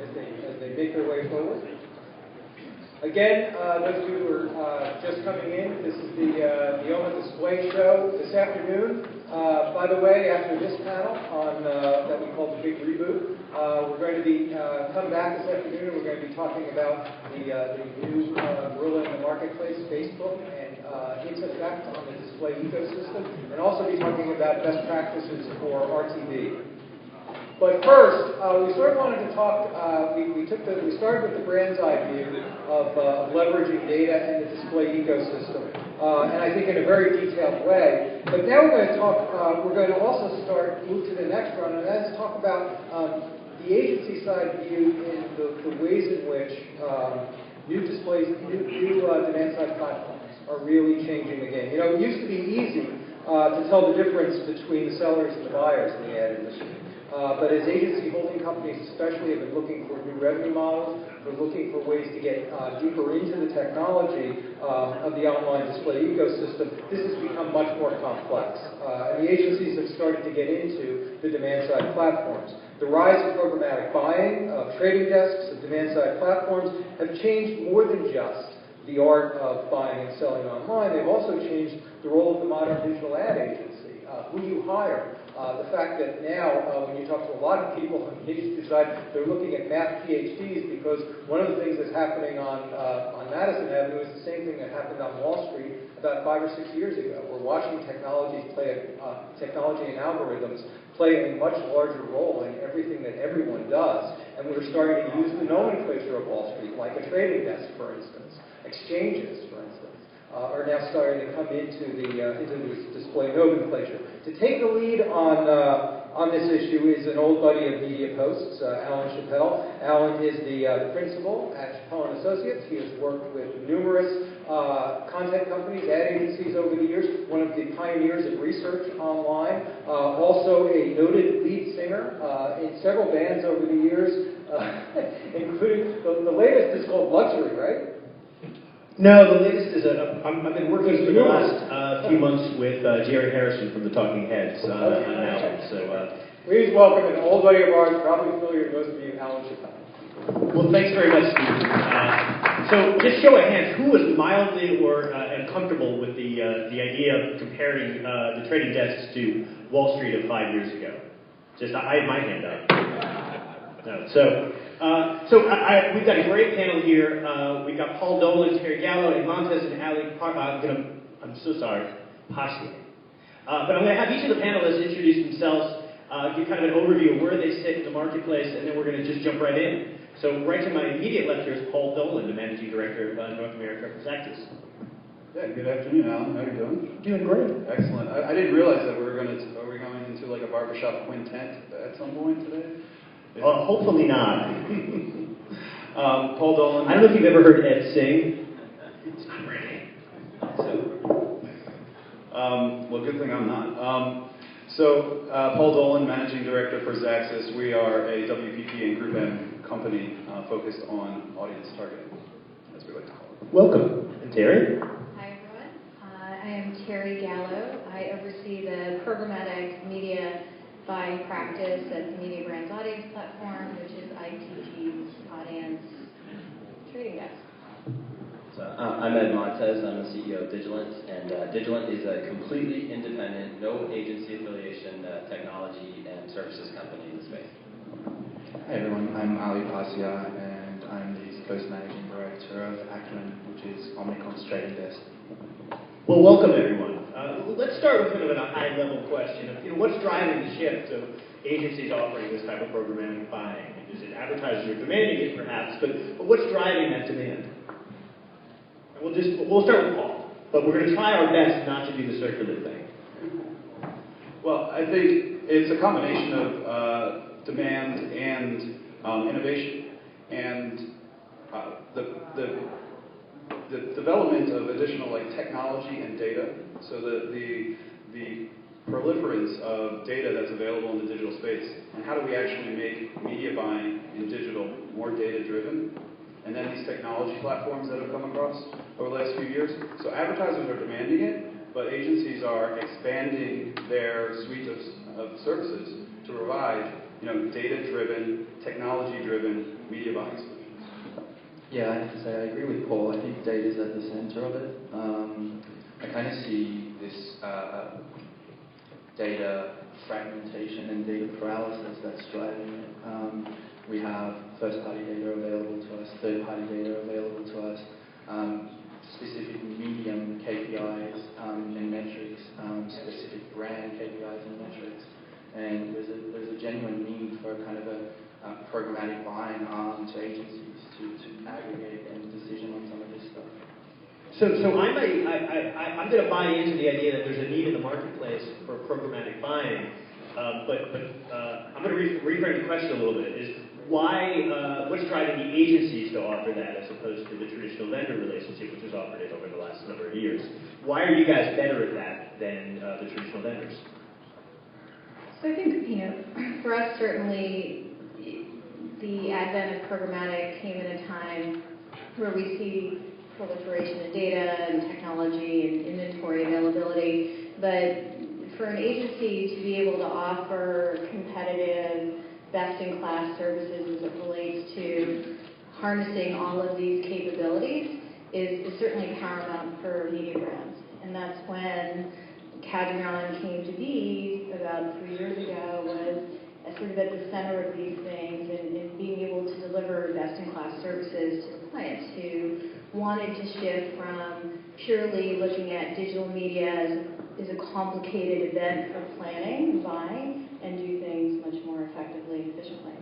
S6: as they make their way forward. Again, those of you who are just coming in, this is the OMMA display show this afternoon. By the way, after this panel on that we call the Big Reboot, we're going to be come back this afternoon and we're going to be talking about the new gorilla in the marketplace, Facebook, and its effect on the display ecosystem, and also be talking about best practices for RTV. But first, we sort of wanted to talk, we started with the brand's eye view of leveraging data and the display ecosystem, and I think in a very detailed way. But now we're going to also move to the next run, and that's talk about the agency side view in the ways in which new displays, new demand-side platforms are really changing the game. It used to be easy to tell the difference between the sellers and the buyers in the ad industry. But as agency holding companies especially have been looking for new revenue models, we're looking for ways to get deeper into the technology of the online display ecosystem. This has become much more complex. And the agencies have started to get into the demand-side platforms. The rise of programmatic buying, of trading desks, of demand-side platforms have changed more than just the art of buying and selling online. They've also changed the role of the modern digital ad agency, who you hire. The fact that now, when you talk to a lot of people on the agency side, they're looking at math PhDs because one of the things that's happening on Madison Avenue is the same thing that happened on Wall Street about 5 or 6 years ago. We're watching technology and algorithms play a much larger role in everything that everyone does, and we're starting to use the nomenclature of Wall Street, like a trading desk, for instance, exchanges, for instance. are now starting to come into this display nomenclature. To take the lead on this issue is an old buddy of Media Post's, Alan Chapell. Alan is the principal at Chapell & Associates. He has worked with numerous content companies, ad agencies over the years, one of the pioneers of research online, also a noted lead singer in several bands over the years, including the latest is called Luxury, right?
S14: No, the latest is I've been working for the last few months with Jerry Harrison from the Talking Heads on an album. So
S6: please welcome an old buddy of ours, probably familiar to most of you, Alan Chapell.
S14: Well, thanks very much, Steve. So just show of hands, who was mildly or uncomfortable with the idea of comparing the trading desks to Wall Street of 5 years ago? Just I had my hand up. No, we've got a great panel here. We've got Paul Dolan, Teri Gallo, and Montes and I'm so sorry, Parsyar. But I'm going to have each of the panelists introduce themselves, give kind of an overview of where they sit in the marketplace, and then we're going to just jump right in. So right to my immediate left here is Paul Dolan, the Managing Director of North America for Xaxis.
S15: Yeah, good afternoon, Alan. How are you doing?
S14: Doing great.
S15: Excellent. I didn't realize that we were going into like a barbershop quintet at some point today.
S14: Hopefully not.
S15: Paul Dolan.
S14: I don't know if you've ever heard Ed sing. It's not ready.
S15: Well, good thing I'm not. Paul Dolan, Managing Director for Xaxis. We are a WPP and Group M company focused on audience targeting, as we like to call it.
S14: Welcome. And Teri?
S2: Hi, everyone. I am Teri Gallo. I oversee the programmatic media buying practice at the Mediabrands audience platform, which is IPG's audience trading desk.
S16: So I'm Ed Montes. I'm the CEO of Digilant, and Digilant is a completely independent, no agency affiliation technology and services company in the space.
S17: Hey everyone, I'm Parsyar, and I'm the East Coast Managing Director of Accuen, which is Omnicom's trading desk.
S14: Well, welcome everyone. Let's start with kind of a high-level question of what's driving the shift of agencies offering this type of programmatic buying. Is it advertisers are demanding it, perhaps, but what's driving that demand? And we'll start with Paul, but we're going to try our best not to do the circular thing.
S15: Well, I think it's a combination of demand and innovation, and the development of additional technology and data, so that the proliferance of data that's available in the digital space, and how do we actually make media buying in digital more data-driven, and then these technology platforms that have come across over the last few years. So advertisers are demanding it, but agencies are expanding their suite of services to provide data-driven, technology-driven media buying solutions.
S17: Yeah, I have to say I agree with Paul. I think data is at the center of it. I kind of see this data fragmentation and data paralysis that's driving it. We have first-party data available to us, third-party data available to us, specific medium KPIs and metrics, specific brand KPIs and metrics. And there's a genuine need for kind of a programmatic buying arm to agencies to aggregate and decision on some of this stuff.
S14: So I'm going to buy into the idea that there's a need in the marketplace for programmatic buying, but I'm going to reframe the question a little bit. Is why, what's driving the agencies to offer that as opposed to the traditional vendor relationship, which has offered it over the last number of years? Why are you guys better at that than the traditional vendors?
S2: So I think, for us, certainly, the advent of programmatic came at a time where we see proliferation of data and technology and inventory availability. But for an agency to be able to offer competitive, best-in-class services as it relates to harnessing all of these capabilities is certainly paramount for Mediabrands. And that's when Cadreon came to be about 3 years ago, was sort of at the center of these things and being able to deliver best-in-class services to clients who wanted to shift from purely looking at digital media as a complicated event for planning, buying, and do things much more effectively and efficiently.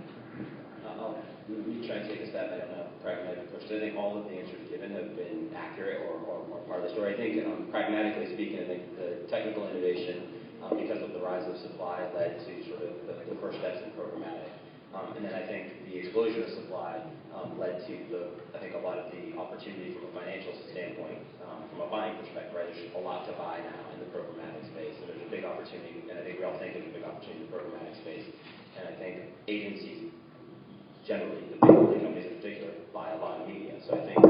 S16: Let me try and take a stab. I don't know, pragmatic approach approach. So I think all of the answers given have been accurate or part of the story. I think, pragmatically speaking, I think the technical innovation, because of the rise of supply, led to sort of the first steps in programmatic. And then I think the explosion of supply led to I think a lot of the opportunity from a financial standpoint, from a buying perspective, right? There's a lot to buy now in the programmatic space, and there's a big opportunity, and I think we all think there's a big opportunity in the programmatic space. And I think agencies, generally, the big holding companies in particular, buy a lot of media. So I think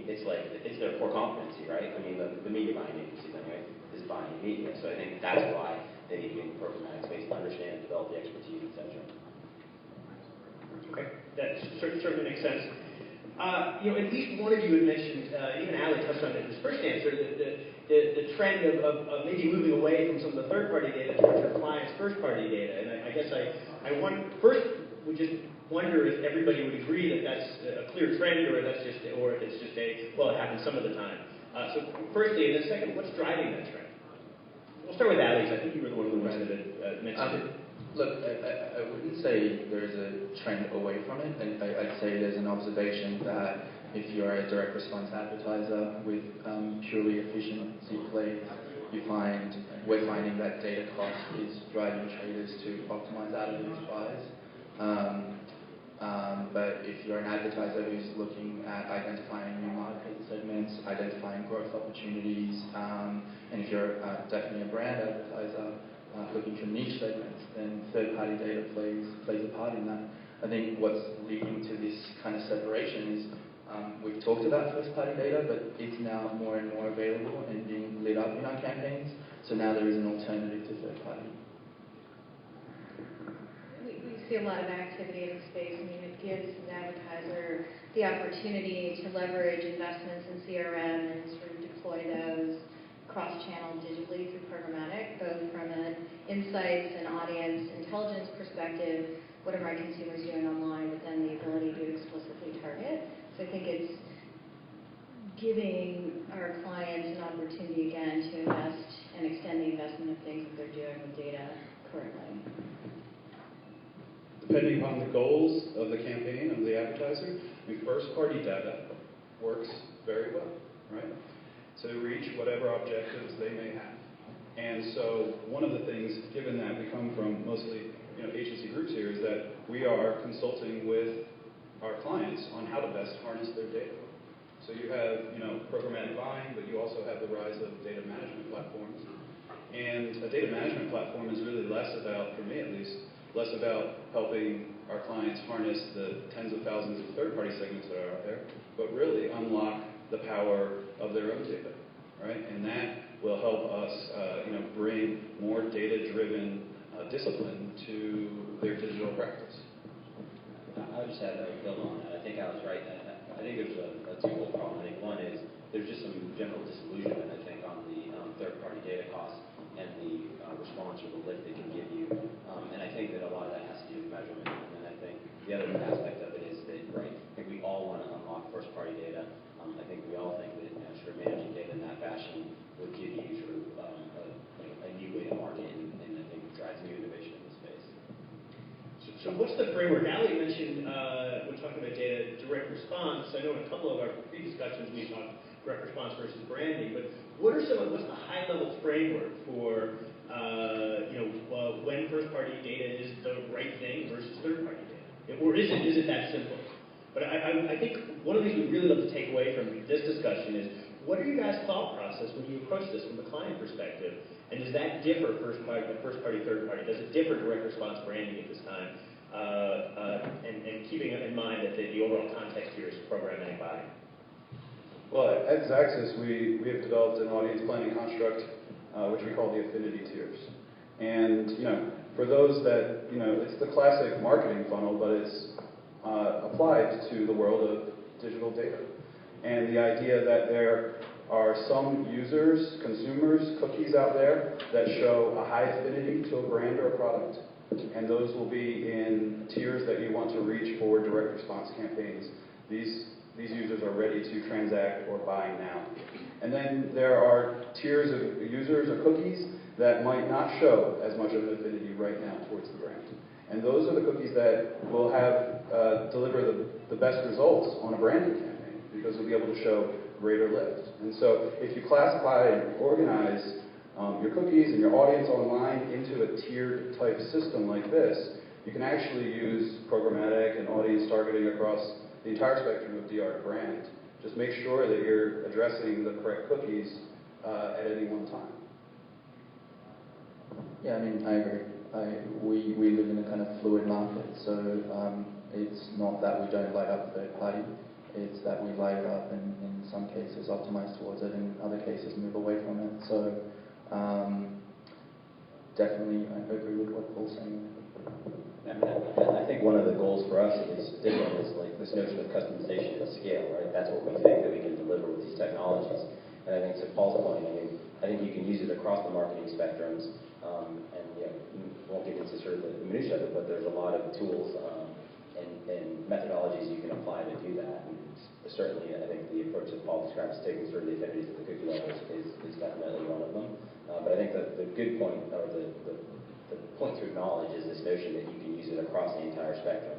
S16: it's their core competency, right? I mean, the media buying agencies, anyway, is buying media. So I think that's why they need to be in the programmatic space to understand and develop the expertise, et cetera.
S14: Okay, that certainly makes sense. At least one of you had mentioned, even Ali touched on it in his first answer, the trend of maybe moving away from some of the third-party data towards your clients' first-party data. And I guess I first would just wonder if everybody would agree that that's a clear trend, or if it's just well, it happens some of the time. So firstly, and then second, what's driving that trend? We'll start with Ali, because I think you were one of the ones that had mentioned it.
S17: Look, I wouldn't say there is a trend away from it. I'd say there's an observation that if you're a direct response advertiser with purely efficiency plays, we're finding that data cost is driving traders to optimize out of these buys. But if you're an advertiser who's looking at identifying new market segments, identifying growth opportunities, and if you're definitely a brand advertiser, looking for niche segments, then third-party data plays a part in that. I think what's leading to this kind of separation is we've talked about first-party data, but it's now more and more available and being lit up in our campaigns. So now there is an alternative to third-party.
S2: We see a lot of activity in the space. I mean, it gives an advertiser the opportunity to leverage investments in CRM and sort of deploy those cross-channel digitally through programmatic, both from an insights and audience intelligence perspective, what are my consumers doing online, but then the ability to explicitly target. So I think it's giving our clients an opportunity again to invest and extend the investment of things that they're doing with data currently.
S15: Depending upon the goals of the campaign, of the advertiser, first-party data works very well, right? To reach whatever objectives they may have. And so one of the things, given that we come from mostly agency groups here, is that we are consulting with our clients on how to best harness their data. So you have programmatic buying, but you also have the rise of data management platforms. And a data management platform is really less about, for me at least, less about helping our clients harness the tens of thousands of third-party segments that are out there, but really unlock the power of their own data, right? And that will help us, bring more data-driven discipline to their digital practice.
S16: I would just add a build on that. I think I was right. I think there's a twofold problem. I think one is there's just some general disillusionment, I think, on the third-party data costs and the response or the lift they can give you. And I think that a lot of that has to do with measurement. And I think the other aspect of it is that, right, I think we all want to unlock first-party data. I think we all think that sort of managing data in that fashion would give you sort of a new way to market, and I think drives new innovation in the space.
S14: So what's the framework? Ali mentioned when talking about data, direct response. I know in a couple of our pre-discussions we talked direct response versus branding, but what's the high-level framework for when first-party data is the right thing versus third-party data? Or is it that simple? But I think one of the things we really love to take away from this discussion is, what are your guys' thought process when you approach this from the client perspective? And does that differ first-party, third-party? Does it differ direct response branding at this time? And keeping in mind that the overall context here is programmatic buying.
S15: Well, at Xaxis, we have developed an audience planning construct, which we call the affinity tiers. And, for those that, it's the classic marketing funnel, but it's applied to the world of digital data. And the idea that there are some users, consumers, cookies out there that show a high affinity to a brand or a product. And those will be in tiers that you want to reach for direct response campaigns. These users are ready to transact or buy now. And then there are tiers of users or cookies that might not show as much of an affinity right now towards the brand. And those are the cookies that will deliver the best results on a branding campaign, because you'll be able to show greater lift. And so if you classify and organize your cookies and your audience online into a tiered type system like this, you can actually use programmatic and audience targeting across the entire spectrum of DR to brand. Just make sure that you're addressing the correct cookies at any one time.
S17: Yeah, I mean, I agree. We live in a kind of fluid market, so it's not that we don't light up third party, it's that we light it up and in some cases optimize towards it, in other cases move away from it. So definitely I agree with what Paul's saying.
S16: I think one of the goals for us, at least Digilant, is like this notion of customization at scale, right? That's what we think that we can deliver with these technologies. And I think to Paul's point, I think you can use it across the marketing spectrums, and won't get into sort of the minutiae of it, but there's a lot of tools and methodologies you can apply to do that. And certainly, I think the approach that Paul describes, taking sort of the affinities at the cookie level, is definitely one of them. But I think that the good point, or the point to acknowledge, is this notion that you can use it across the entire spectrum.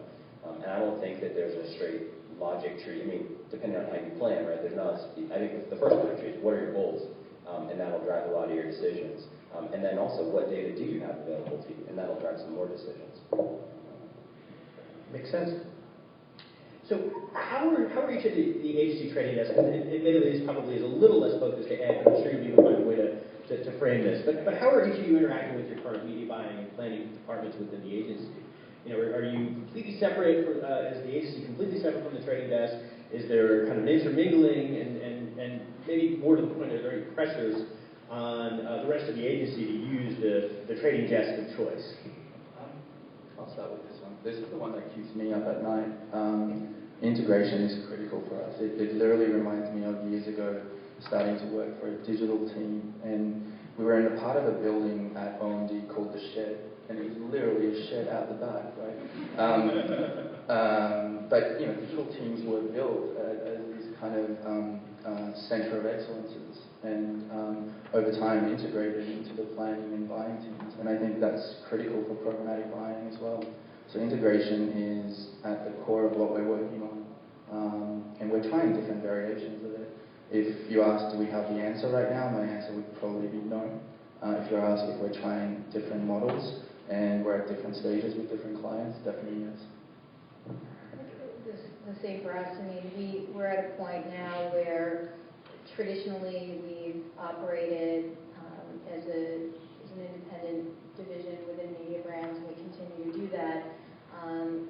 S16: And I don't think that there's a straight logic tree. I mean, depending on how you plan, right? There's not. I think the first logic tree is what are your goals, and that'll drive a lot of your decisions. And then also, what data do you have available to you, and that'll drive some more decisions.
S14: Makes sense. So how are each of the agency trading desks, and admittedly this probably is a little less focused to Ed, but I'm sure you'll be able to find a way to frame this. But how are each of you interacting with your current media buying and planning departments within the agency? Are you completely separate, is the agency completely separate from the trading desk? Is there kind of an intermingling, and maybe more to the point, are there any pressures on the rest of the agency to use the trading desk of choice?
S17: I'll start with this one. This is the one that keeps me up at night. Integration is critical for us. It literally reminds me of years ago starting to work for a digital team, and we were in a part of a building at OMD called The Shed, and it was literally a shed out the back, right? But digital teams were built as this kind of center of excellences, and over time integrated into the planning and buying teams. And I think that's critical for programmatic buying as well. So integration is at the core of what we're working on, and we're trying different variations of it. If you ask, do we have the answer right now? My answer would probably be no. If you're asked if we're trying different models and we're at different stages with different clients, definitely yes.
S2: The same for us. I mean, we're at a point now where traditionally we've operated as an independent division within Mediabrands, and we continue to do that, and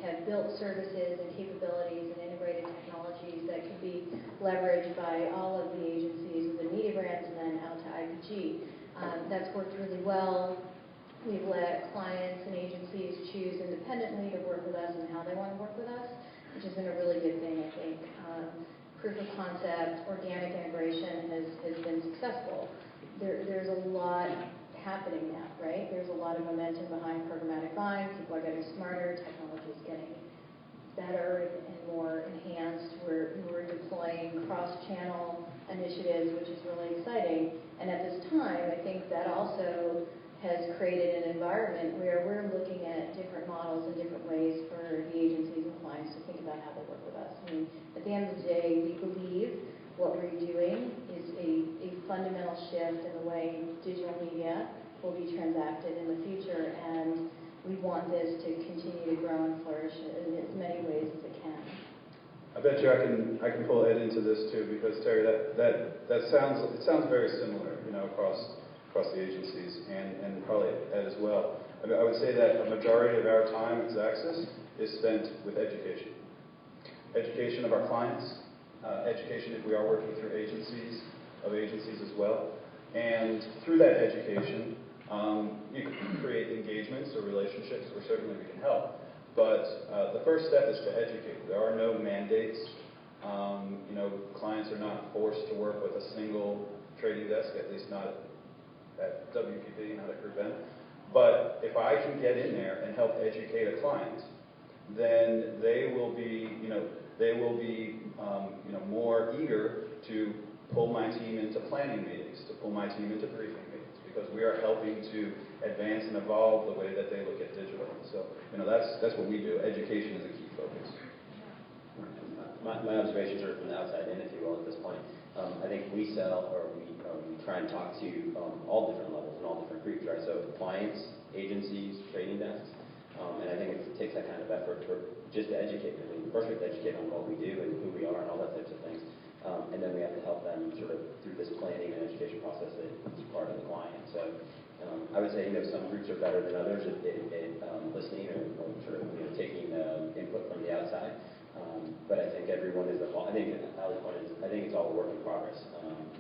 S2: have built services and capabilities and integrated technologies that can be leveraged by all of the agencies within Mediabrands and then out to IPG. That's worked really well. We've let clients and agencies choose independently to work with us and how they want to work with us, which has been a really good thing, I think. Proof of concept, organic integration has been successful. There's a lot happening now, right? There's a lot of momentum behind programmatic buying. People are getting smarter. Technology is getting better and more enhanced. We're deploying cross-channel initiatives, which is really exciting. And at this time, I think that also has created an environment where we're looking at different models and different ways for the agencies and clients to think about how they work with us. I mean, at the end of the day, we believe what we're doing is a fundamental shift in the way digital media will be transacted in the future, and we want this to continue to grow and flourish in as many ways as it can.
S15: I bet you I can pull Ed into this too, because Teri, that sounds very similar, across the agencies, and probably Ed as well. I would say that a majority of our time at Xaxis is spent with education. Education of our clients, education if we are working through agencies as well. And through that education, you can create engagements or relationships where certainly we can help. But the first step is to educate. There are no mandates. Clients are not forced to work with a single trading desk, at least not at WPP, not at Group M. But if I can get in there and help educate a client, then they will be more eager to pull my team into planning meetings, to pull my team into briefing meetings, because we are helping to advance and evolve the way that they look at digital. So, that's what we do. Education is a key focus.
S16: My observations are from the outside in, if you will, at this point. I think we sell, or we try and talk to all different levels and all different groups, right? So clients, agencies, trading desks. And I think it takes that kind of effort just to educate. I mean, first we have to educate on what we do and who we are and all that types of things. And then we have to help them sort of through this planning and education process that is part of the client. So I would say, some groups are better than others at listening or sort of taking input from the outside. But I think everyone is evolving. I think Ali's point is, I think it's all a work in progress.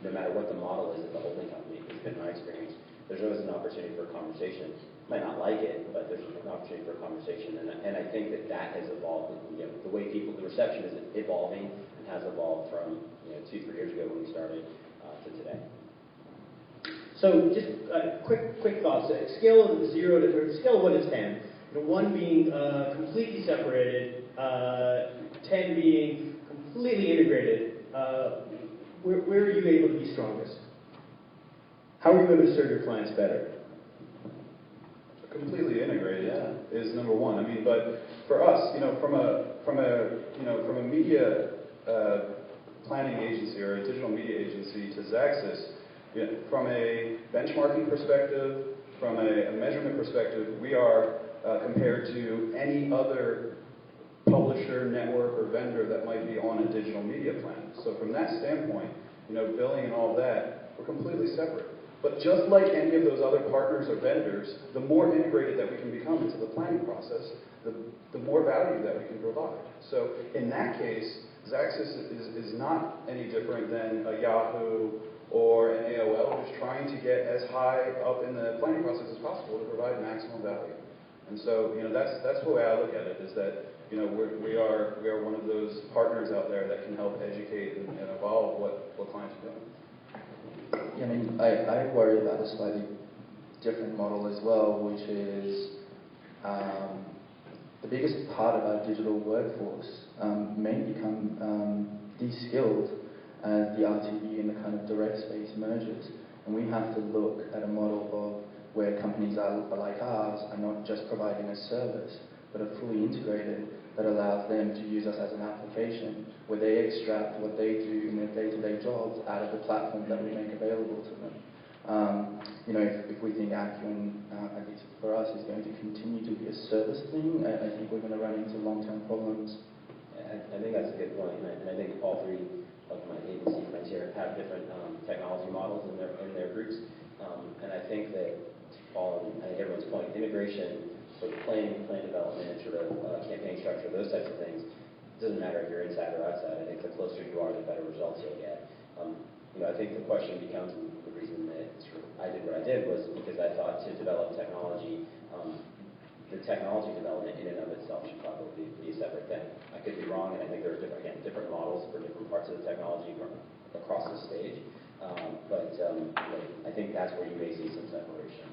S16: No matter what the model is at the holding company, it's been my experience. There's always an opportunity for conversation. Might not like it, but there's an opportunity for conversation, and I think that has evolved. The way the reception is evolving and has evolved from 2-3 years ago when we started to today.
S14: So just quick thoughts. Scale of 0 to, or scale of 1 to 10. 1 being completely separated, 10 being completely integrated. Where are you able to be strongest? How are you able to serve your clients better?
S15: Completely integrated is number one. I mean, but for us, from a media planning agency or a digital media agency to Xaxis, from a benchmarking perspective, from a measurement perspective, we are compared to any other publisher, network, or vendor that might be on a digital media plan. So from that standpoint, billing and all that, we're completely separate. But just like any of those other partners or vendors, the more integrated that we can become into the planning process, the more value that we can provide. So in that case, Xaxis is not any different than a Yahoo or an AOL, who's trying to get as high up in the planning process as possible to provide maximum value. And so, that's the way I look at it, is that we are one of those partners out there that can help educate and evolve what clients are doing.
S17: Yeah, I mean, I worry about a slightly different model as well, which is the biggest part of our digital workforce may become de-skilled as the RTB and the kind of direct space merges. And we have to look at a model of where companies are like ours are not just providing a service, but are fully integrated that allows them to use us as an application where they extract what they do in their day-to-day jobs out of the platform that we make available to them. If we think Accuen, at least for us, is going to continue to be a service thing, I think we're going to run into long-term problems.
S16: I think that's a good point, and I think all three of my agency friends here have different technology models in their groups, and I think that I think everyone's point, integration, sort of plan development, sort of campaign structure, those types of things. It doesn't matter if you're inside or outside. I think the closer you are, the better results you'll get. I think the question becomes, the reason that I did what I did was because I thought to develop technology, the technology development in and of itself should probably be a separate thing. I could be wrong, and I think there's different models for different parts of the technology across the stage. But I think that's where you may see some separation.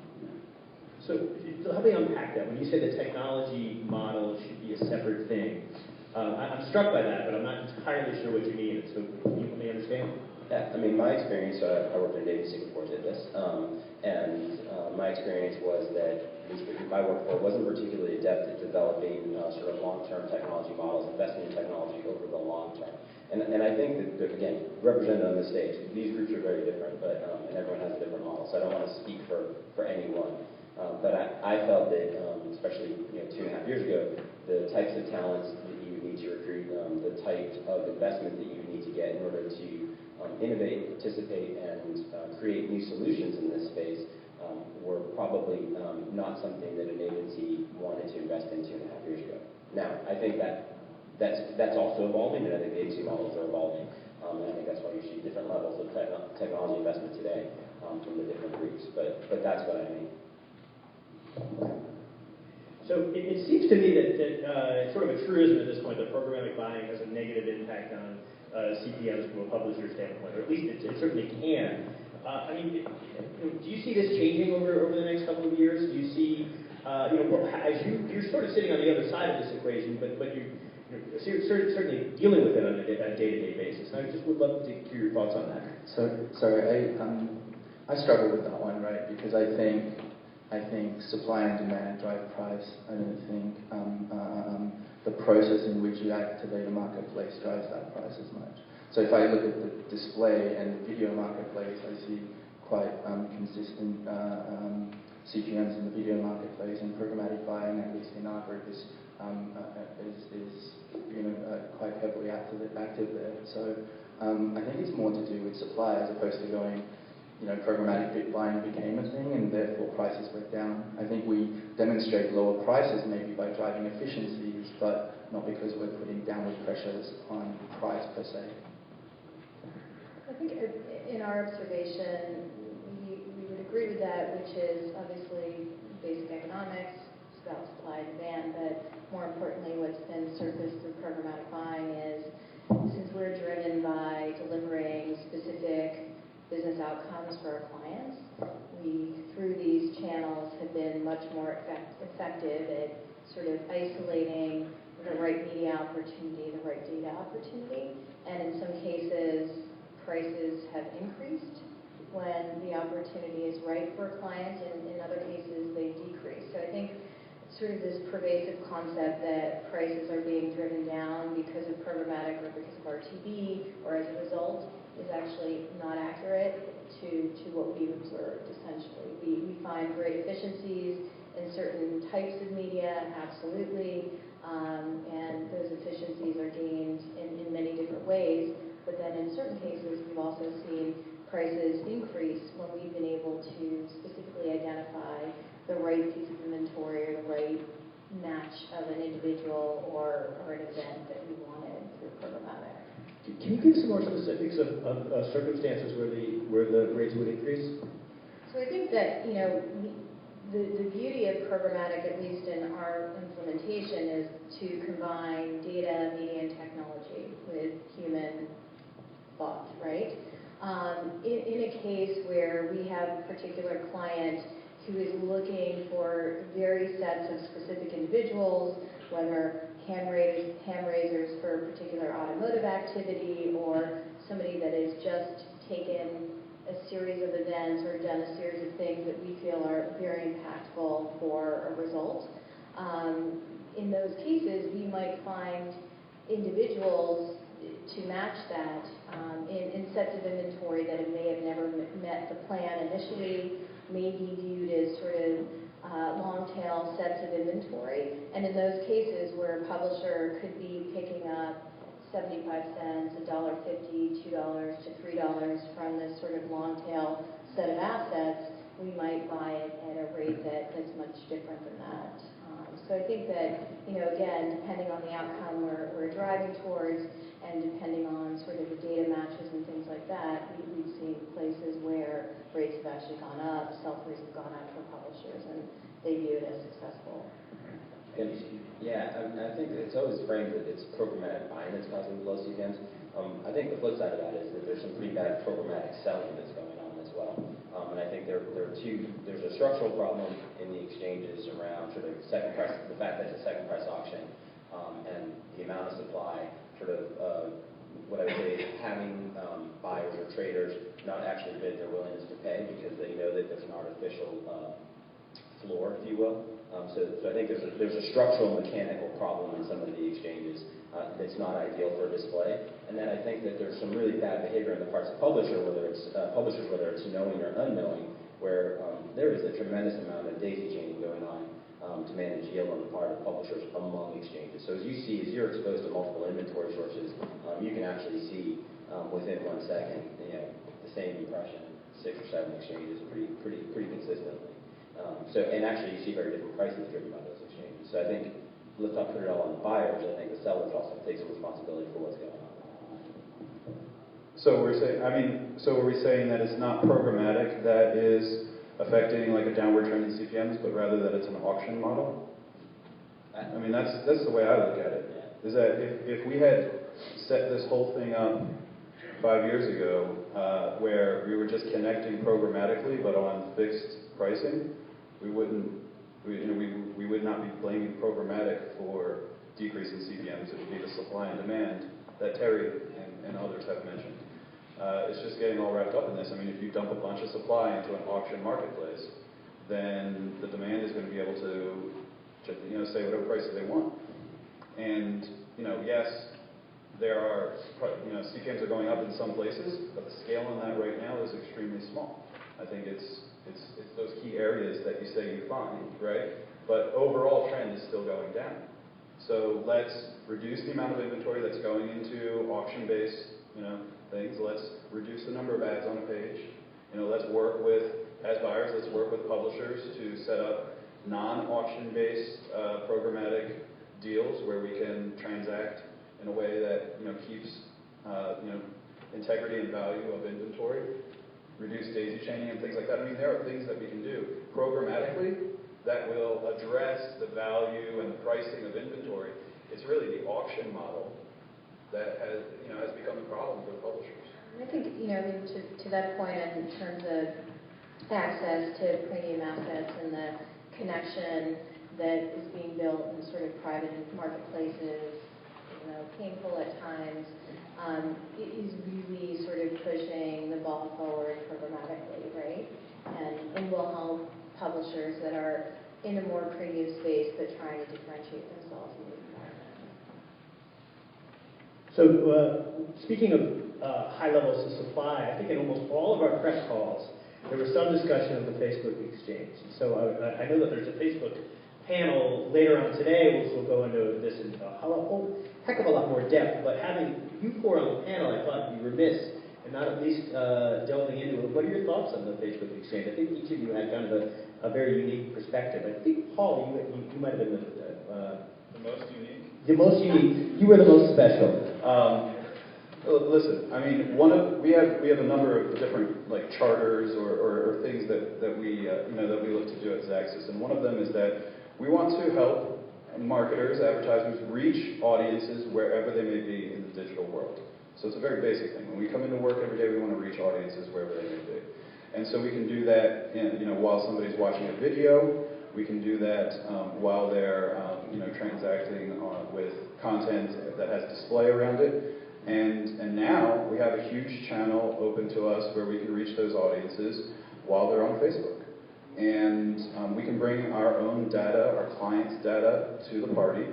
S14: So help me unpack that. When you say the technology model should be a separate thing, I'm struck by that, but I'm not entirely sure what you mean. So can you help me understand?
S16: Yeah, I mean, my experience, I worked in an agency before I did this, and my experience was that my workforce wasn't particularly adept at developing sort of long-term technology models, investing in technology over the long term. And I think that, again, represented on this stage, these groups are very different, but and everyone has a different model, so I don't want to speak for anyone. But I felt that, especially 2.5 years ago, the types of talents that you would need to recruit, the types of investment that you would need to get in order to innovate, participate, and create new solutions in this space were probably not something that an agency wanted to invest in 2.5 years ago. Now, I think that's also evolving, and I think the agency models are evolving, and I think that's why you see different levels of technology investment today from the different groups. But that's what I mean.
S14: So it seems to me that it's sort of a truism at this point that programmatic buying has a negative impact on CPMs from a publisher standpoint, or at least it certainly can. I mean, do you see this changing over the next couple of years? Do you see, as you're sort of sitting on the other side of this equation, but you're certainly dealing with it on a day-to-day basis. And I just would love to hear your thoughts on that.
S17: So, sorry, I struggle with that one, right? Because I think supply and demand drive price. I don't think the process in which you activate a marketplace drives that price as much. So if I look at the display and video marketplace, I see quite consistent CPMs in the video marketplace, and programmatic buying, at least in our group, is quite heavily active there. So I think it's more to do with supply as opposed to going, programmatic bit buying became a thing and therefore prices went down. I think we demonstrate lower prices maybe by driving efficiencies, but not because we're putting downward pressures on price per se.
S2: I think in our observation, we would agree with that, which is obviously basic economics. It's about supply and demand, but more importantly, what's been surfaced through programmatic buying is, since we're driven by delivering specific business outcomes for our clients, we, through these channels, have been much more effective at sort of isolating the right media opportunity, the right data opportunity, and in some cases, prices have increased when the opportunity is right for a client, and in other cases, they decrease. So I think sort of this pervasive concept that prices are being driven down because of programmatic or because of RTB or as a result is actually not accurate to what we've observed, essentially. We find great efficiencies in certain types of media, absolutely, and those efficiencies are gained in many different ways. But then in certain cases, we've also seen prices increase when we've been able to specifically identify the right piece of inventory or the right match of an individual or an event that we wanted through programmatic.
S14: Can you give some more specifics of circumstances where the rates would increase?
S2: So I think that the beauty of programmatic, at least in our implementation, is to combine data, media, and technology with human thought, right? In a case where we have a particular client who is looking for various sets of specific individuals, whether hand raisers for a particular automotive activity or somebody that has just taken a series of events or done a series of things that we feel are very impactful for a result. In those cases, we might find individuals to match that in sets of inventory that may have never met the plan initially, may be viewed as sort of long-tail sets of inventory. And in those cases where a publisher could be picking up 75 cents, $1.50, $2 to $3 from this sort of long-tail set of assets, we might buy it at a rate that's much different than that. So I think that, again, depending on the outcome we're driving towards and depending on sort of the data matches and things like that, we've seen places where rates have actually gone up, sell-throughs have gone up for publishers, and they view it as successful.
S16: Yeah, I think it's always framed that it's programmatic buying that's causing the low CPMs. I think the flip side of that is that there's some pretty bad programmatic selling that's going on as well. And I think there's a structural problem in the exchanges around sort of second price, the fact that it's a second price auction, and the amount of supply, sort of what I would say is having buyers or traders not actually bid their willingness to pay because they know that there's an artificial floor, if you will. So I think there's a structural mechanical problem in some of the exchanges that's not ideal for display. And then I think that there's some really bad behavior on the parts of publishers, whether it's knowing or unknowing, where there is a tremendous amount of daisy chaining going on to manage yield on the part of publishers among exchanges. So as you're exposed to multiple inventory sources, you can actually see within 1 second, the same impression, 6 or 7 exchanges pretty consistently. And actually you see very different prices driven by those exchanges. So I think, let's not put it all on the buyers. I think the sellers also take some responsibility for what's going on.
S15: So are we saying that it's not programmatic that is affecting like a downward trend in CPMs, but rather that it's an auction model? I mean, that's the way I look at it. Is that if we had set this whole thing up 5 years ago, where we were just connecting programmatically but on fixed pricing, we would not be blaming programmatic for decrease in CPMs. It would be the supply and demand that Teri and others have mentioned. is just getting all wrapped up in this. I mean, if you dump a bunch of supply into an auction marketplace, then the demand is going to be able to say whatever prices they want. And, yes, there are, CPMs are going up in some places, but the scale on that right now is extremely small. I think it's those key areas that you say you find, right? But overall trend is still going down. So let's reduce the amount of inventory that's going into auction-based, things. Let's reduce the number of ads on a page. Let's work with, as buyers, let's work with publishers to set up non-auction-based programmatic deals where we can transact in a way that keeps integrity and value of inventory, reduce daisy chaining and things like that. I mean, there are things that we can do programmatically that will address the value and the pricing of inventory. It's really the auction model that has become the problem for the publishers.
S4: I think, to that point in terms of access to premium assets and the connection that is being built in sort of private marketplaces, painful at times, is really sort of pushing the ball forward programmatically, right? And will help publishers that are in a more premium space but trying to differentiate themselves in the environment.
S14: So speaking of high levels of supply, I think in almost all of our press calls, there was some discussion of the Facebook exchange. So I know that there's a Facebook panel later on today, which will go into this in a whole heck of a lot more depth. But having you four on the panel, I thought you'd be remiss in not at least delving into it. What are your thoughts on the Facebook exchange? I think each of you had kind of a very unique perspective. I think, Paul, you might have been
S15: the most unique.
S14: The most unique. You were the most special.
S15: Listen, I mean, we have a number of different charters or things that we that we look to do at Xaxis, and one of them is that we want to help marketers, advertisers reach audiences wherever they may be in the digital world. So it's a very basic thing. When we come into work every day, we want to reach audiences wherever they may be, and so we can do that while somebody's watching a video. We can do that while they're transacting with content that has display around it. And now we have a huge channel open to us where we can reach those audiences while they're on Facebook. And we can bring our own data, our clients' data, to the party.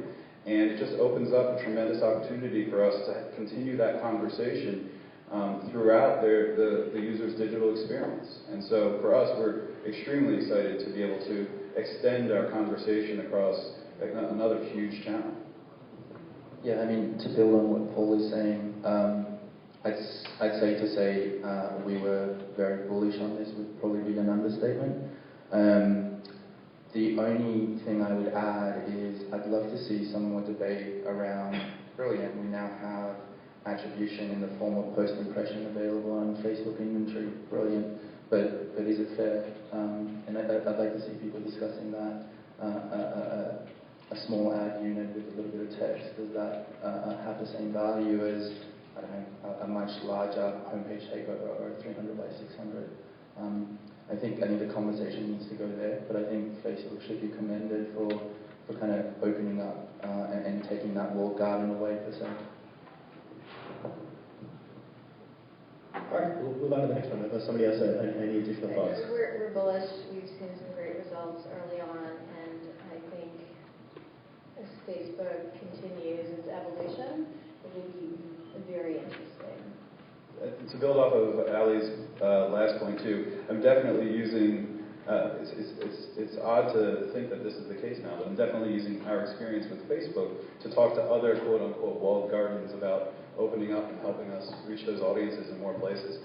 S15: And it just opens up a tremendous opportunity for us to continue that conversation throughout the user's digital experience. And so for us, we're extremely excited to be able to extend our conversation across another huge channel.
S17: Yeah, I mean, to build on what Paul is saying, I'd say we were very bullish on this would probably be an understatement. The only thing I would add is I'd love to see some more debate around, brilliant, we now have attribution in the form of post-impression available on Facebook inventory, brilliant, but is it fair? And I'd like to see people discussing that. A small ad unit with a little bit of text, does that have the same value as, I don't know, a much larger homepage takeover or a 300 by 600? I think the conversation needs to go there, but I think Facebook should be commended for kind of opening up and taking that walled garden away per se.
S14: All right, we'll move on to the next one. Unless somebody else has any additional thoughts.
S4: We're bullish. We've seen some great results early on, and I think as Facebook continues its evolution, it will be very interesting.
S15: To build off of Ali's last point too, I'm definitely using, it's odd to think that this is the case now, but I'm definitely using our experience with Facebook to talk to other quote-unquote walled gardens about opening up and helping us reach those audiences in more places.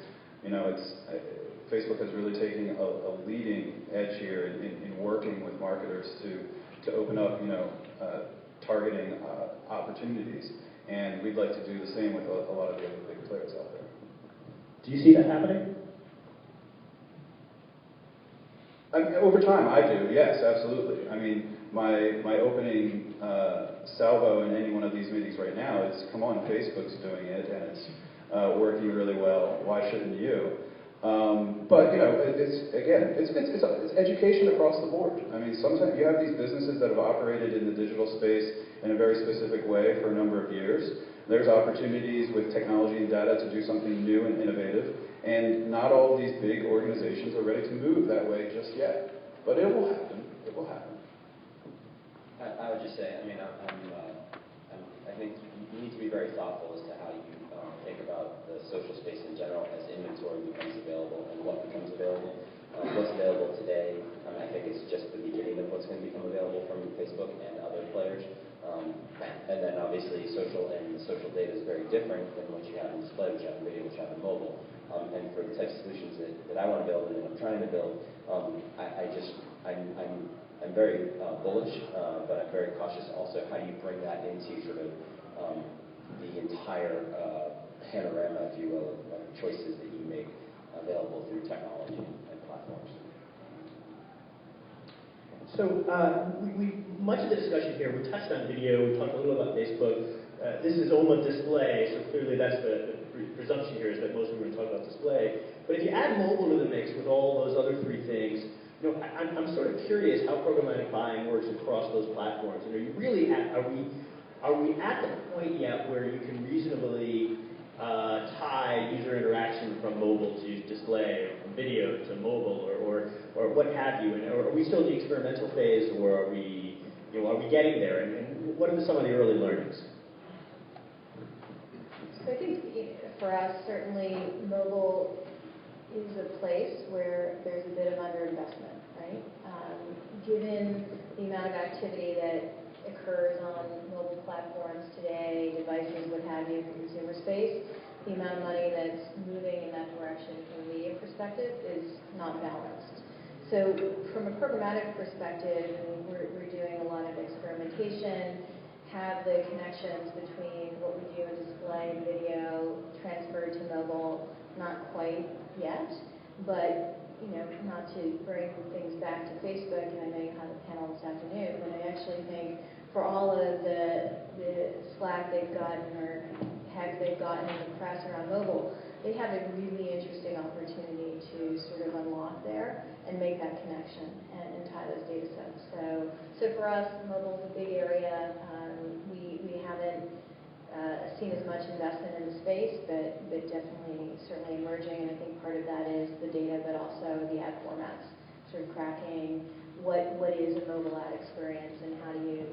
S15: Facebook has really taken a leading edge here in working with marketers to open up, targeting opportunities, and we'd like to do the same with a lot of the other big players out there.
S14: Do you see that happening?
S15: I mean, over time, I do. Yes, absolutely. I mean, my opening salvo in any one of these meetings right now is, come on, Facebook's doing it, and it's working really well. Why shouldn't you? But it's education across the board. I mean, sometimes you have these businesses that have operated in the digital space in a very specific way for a number of years, There's opportunities with technology and data to do something new and innovative, and not all of these big organizations are ready to move that way just yet. But it will happen. It will happen.
S16: I would just say, I mean, I think you need to be very thoughtful as to how you think about the social space in general as inventory becomes available and what becomes available. What's available today, I think it's just the beginning of what's going to become available from Facebook and other players. And then obviously social and the social data is very different than what you have in display, which you have in video, which you have in mobile. And for the types of solutions that I want to build and I'm trying to build, I'm very bullish, but I'm very cautious also how you bring that into sort of the entire panorama, if you will, of choices that you make available through technology and platforms.
S14: So much of the discussion here, we touched on video, we talked a little about Facebook. This is OMMA display, so clearly that's the presumption here is that most of them are going to talk about display. But if you add mobile to the mix with all those other three things, you know, I'm sort of curious how programmatic buying works across those platforms. And are you really are we at the point yet where you can reasonably tie user interaction from mobile to display, or from video to mobile, or what have you? And are we still in the experimental phase, or are we getting there? And what are some of the early learnings?
S4: So I think for us, certainly mobile is a place where there's a bit of underinvestment, right? Given the amount of activity that occurs on mobile platforms today, devices, what have you, in the consumer space, the amount of money that's moving in that direction from a media perspective is not balanced. So from a programmatic perspective, I mean, we're doing a lot of experimentation, have the connections between what we do in display and video transferred to mobile, not quite yet, but not to bring things back to Facebook, and I know you have a panel this afternoon, but I actually think for all of the slack they've gotten or heck they've gotten in the press around mobile, they have a really interesting opportunity to sort of unlock there and make that connection and tie those data sets. So for us, mobile is a big area. We haven't seen as much investment in the space, but definitely, certainly emerging, and I think part of that is the data, but also the ad formats, sort of cracking what is a mobile ad experience and how do you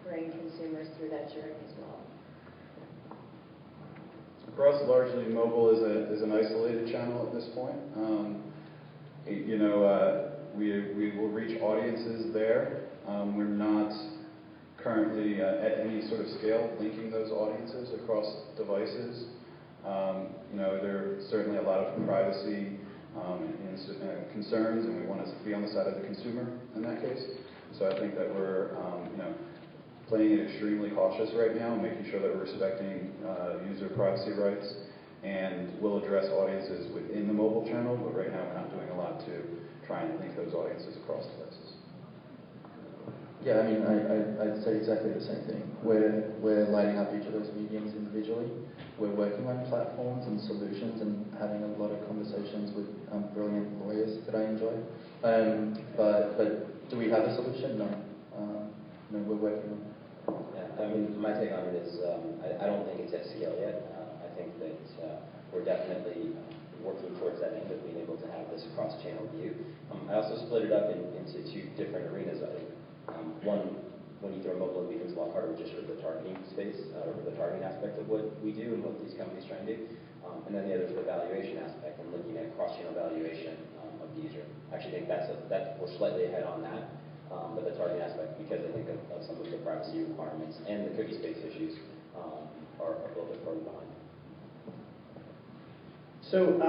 S4: bring consumers through that journey as well.
S15: For us, largely mobile is an isolated channel at this point. We will reach audiences there. We're not currently at any sort of scale linking those audiences across devices. There are certainly a lot of privacy concerns, and we want to be on the side of the consumer in that case. So I think that we're playing it extremely cautious right now, making sure that we're respecting user privacy rights, and we'll address audiences within the mobile channel, but right now we're not doing a lot to try and link those audiences across devices.
S17: Yeah, I mean, I'd say exactly the same thing. We're lighting up each of those mediums individually. We're working on platforms and solutions and having a lot of conversations with brilliant lawyers that I enjoy. But do we have a solution? No. No, we're working on it.
S16: Yeah, I mean, my take on it is I don't think it's at scale yet. I think that we're definitely working towards that end of being able to have this cross-channel view. I also split it up into two different arenas. One, when you throw mobile, it becomes a lot harder with just sort of the targeting space, or the targeting aspect of what we do and what these companies try and do. And then the other is the valuation aspect and looking at cross-channel valuation of the user. I actually think that we're slightly ahead on that. But the targeting aspect, because I think of some of the privacy requirements and the cookie space issues, are a little bit further behind.
S14: So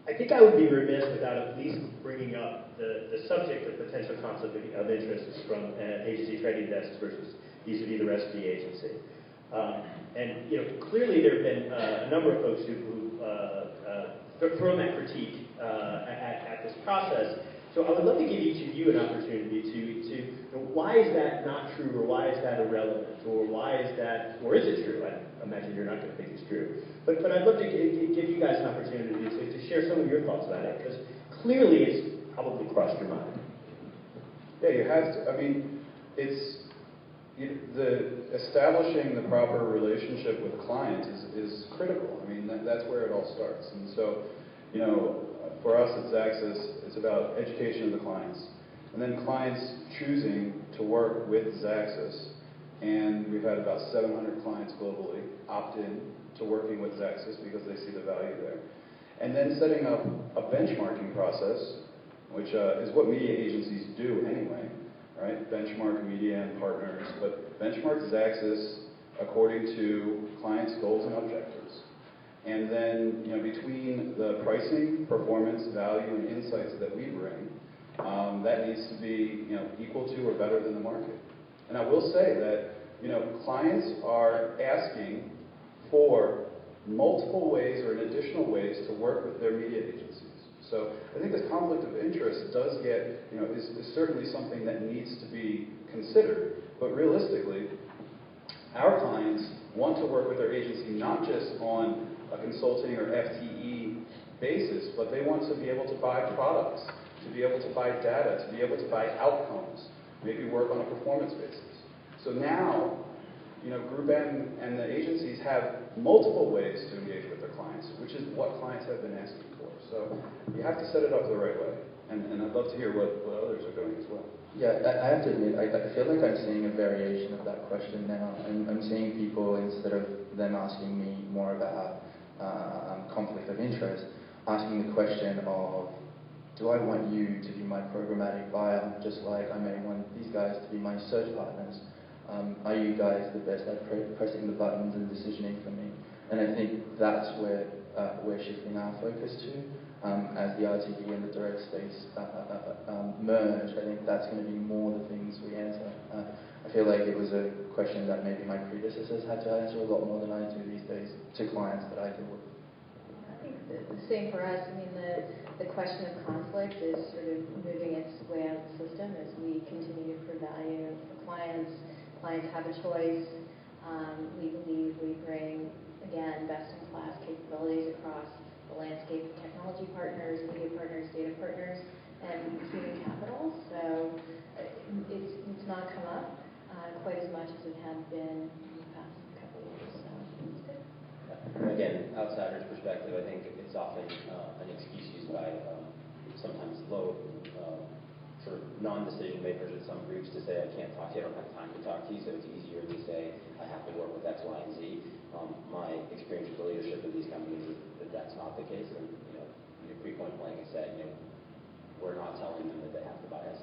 S14: I think I would be remiss without at least bringing up the subject of potential conflict of interest from agency trading desks versus vis-a-vis the rest of the agency. And clearly there have been a number of folks who've thrown that critique at this process. So I would love to give each of you an opportunity to why is that not true, or why is that irrelevant, or why is that, or is it true? I imagine you're not going to think it's true. But I'd love to give you guys an opportunity to share some of your thoughts about it, because clearly it's probably crossed your mind.
S15: Yeah, you have to. I mean, it's establishing the proper relationship with clients is critical. I mean, that's where it all starts. And so, for us at Xaxis, it's about education of the clients. And then clients choosing to work with Xaxis. And we've had about 700 clients globally opt in to working with Xaxis because they see the value there. And then setting up a benchmarking process, which is what media agencies do anyway, right? Benchmark media and partners, but benchmark Xaxis according to clients' goals and objectives. And then, between the pricing, performance, value, and insights that we bring, that needs to be, equal to or better than the market. And I will say that, clients are asking for multiple ways or additional ways to work with their media agencies. So I think this conflict of interest does get, is certainly something that needs to be considered. But realistically, our clients want to work with their agency not just on a consulting or FTE basis, but they want to be able to buy products, to be able to buy data, to be able to buy outcomes, maybe work on a performance basis. So now, Group M and the agencies have multiple ways to engage with their clients, which is what clients have been asking for. So you have to set it up the right way. And I'd love to hear what others are doing as well.
S17: Yeah, I have to admit, I feel like I'm seeing a variation of that question now. I'm seeing people, instead of them asking me more about conflict of interest, asking the question of, do I want you to be my programmatic buyer, just like I may want these guys to be my search partners? Are you guys the best at pressing the buttons and decisioning for me? And I think that's where we're shifting our focus to. As the RTB and the direct space merge, I think that's going to be more the things we answer. I feel like it was a question that maybe my predecessors had to answer a lot more than I do these days to clients that I deal with.
S4: I think the same for us. I mean, the question of conflict is sort of moving its way out of the system as we continue to prove value for clients. Clients have a choice. We believe we bring, again, best-in-class capabilities across the landscape of technology partners, media partners, data partners, and human capital. So it's not come up quite as much as it had been in the past couple of years. So it's good.
S16: Again, outsider's perspective, I think it's often an excuse used by sometimes low sort of non-decision makers at some groups to say, I can't talk to you, I don't have time to talk to you, so it's easier to say, I have to work with X, Y, and Z. My experience with the leadership of these companies is that that's not the case, and pre-point blank has said, we're not telling them that they have to buy us.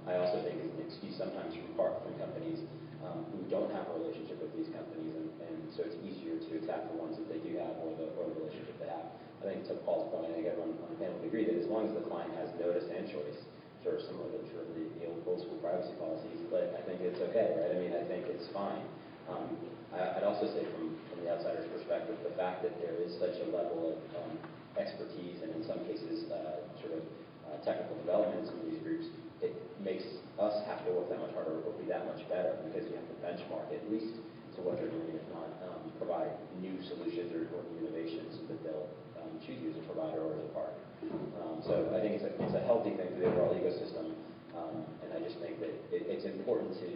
S16: I also think it's an excuse sometimes from companies who don't have a relationship with these companies, and so it's easier to attack the ones that they do have or the relationship they have. I think to Paul's point, I think everyone on the panel would agree that as long as the client has notice and choice, sort of similar to the old school privacy policies, but I think it's okay, right? I mean, I think it's fine. I'd also say from the outsider's perspective, the fact that there is such a level of expertise and in some cases technical development in some of these groups, it makes us have to work that much harder or be that much better because you have to benchmark at least to what they're doing, if not provide new solutions or new innovations that they'll choose you as a provider or as a partner. So I think it's a healthy thing for the overall ecosystem, and I just think that it's important to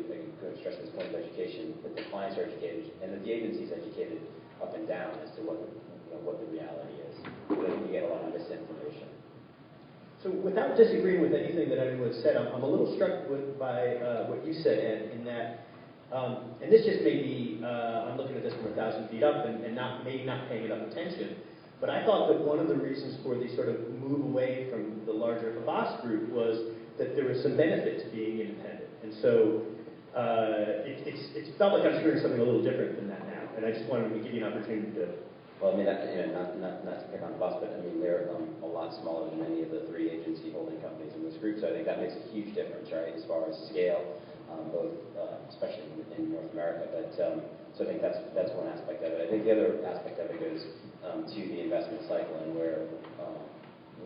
S16: stress this point of education, that the clients are educated and that the agency is educated up and down as to what the reality is. Because I think you get a lot of misinformation.
S14: So without disagreeing with anything that anyone said, I'm a little struck by what you said, Ed, in that, and this just may be, I'm looking at this from 1,000 feet up and maybe not paying enough attention, but I thought that one of the reasons for the sort of move away from the larger Havas group was that there was some benefit to being independent. And so it's felt like I'm hearing something a little different than that now, and I just wanted to give you an opportunity to...
S16: Well, I mean, not to pick on Havas, but I mean, they're a lot smaller than many of the 3 agency holding companies in this group, so I think that makes a huge difference, right, as far as scale, both, especially in North America. But so I think that's one aspect of it. I think the other aspect of it goes to the investment cycle and where,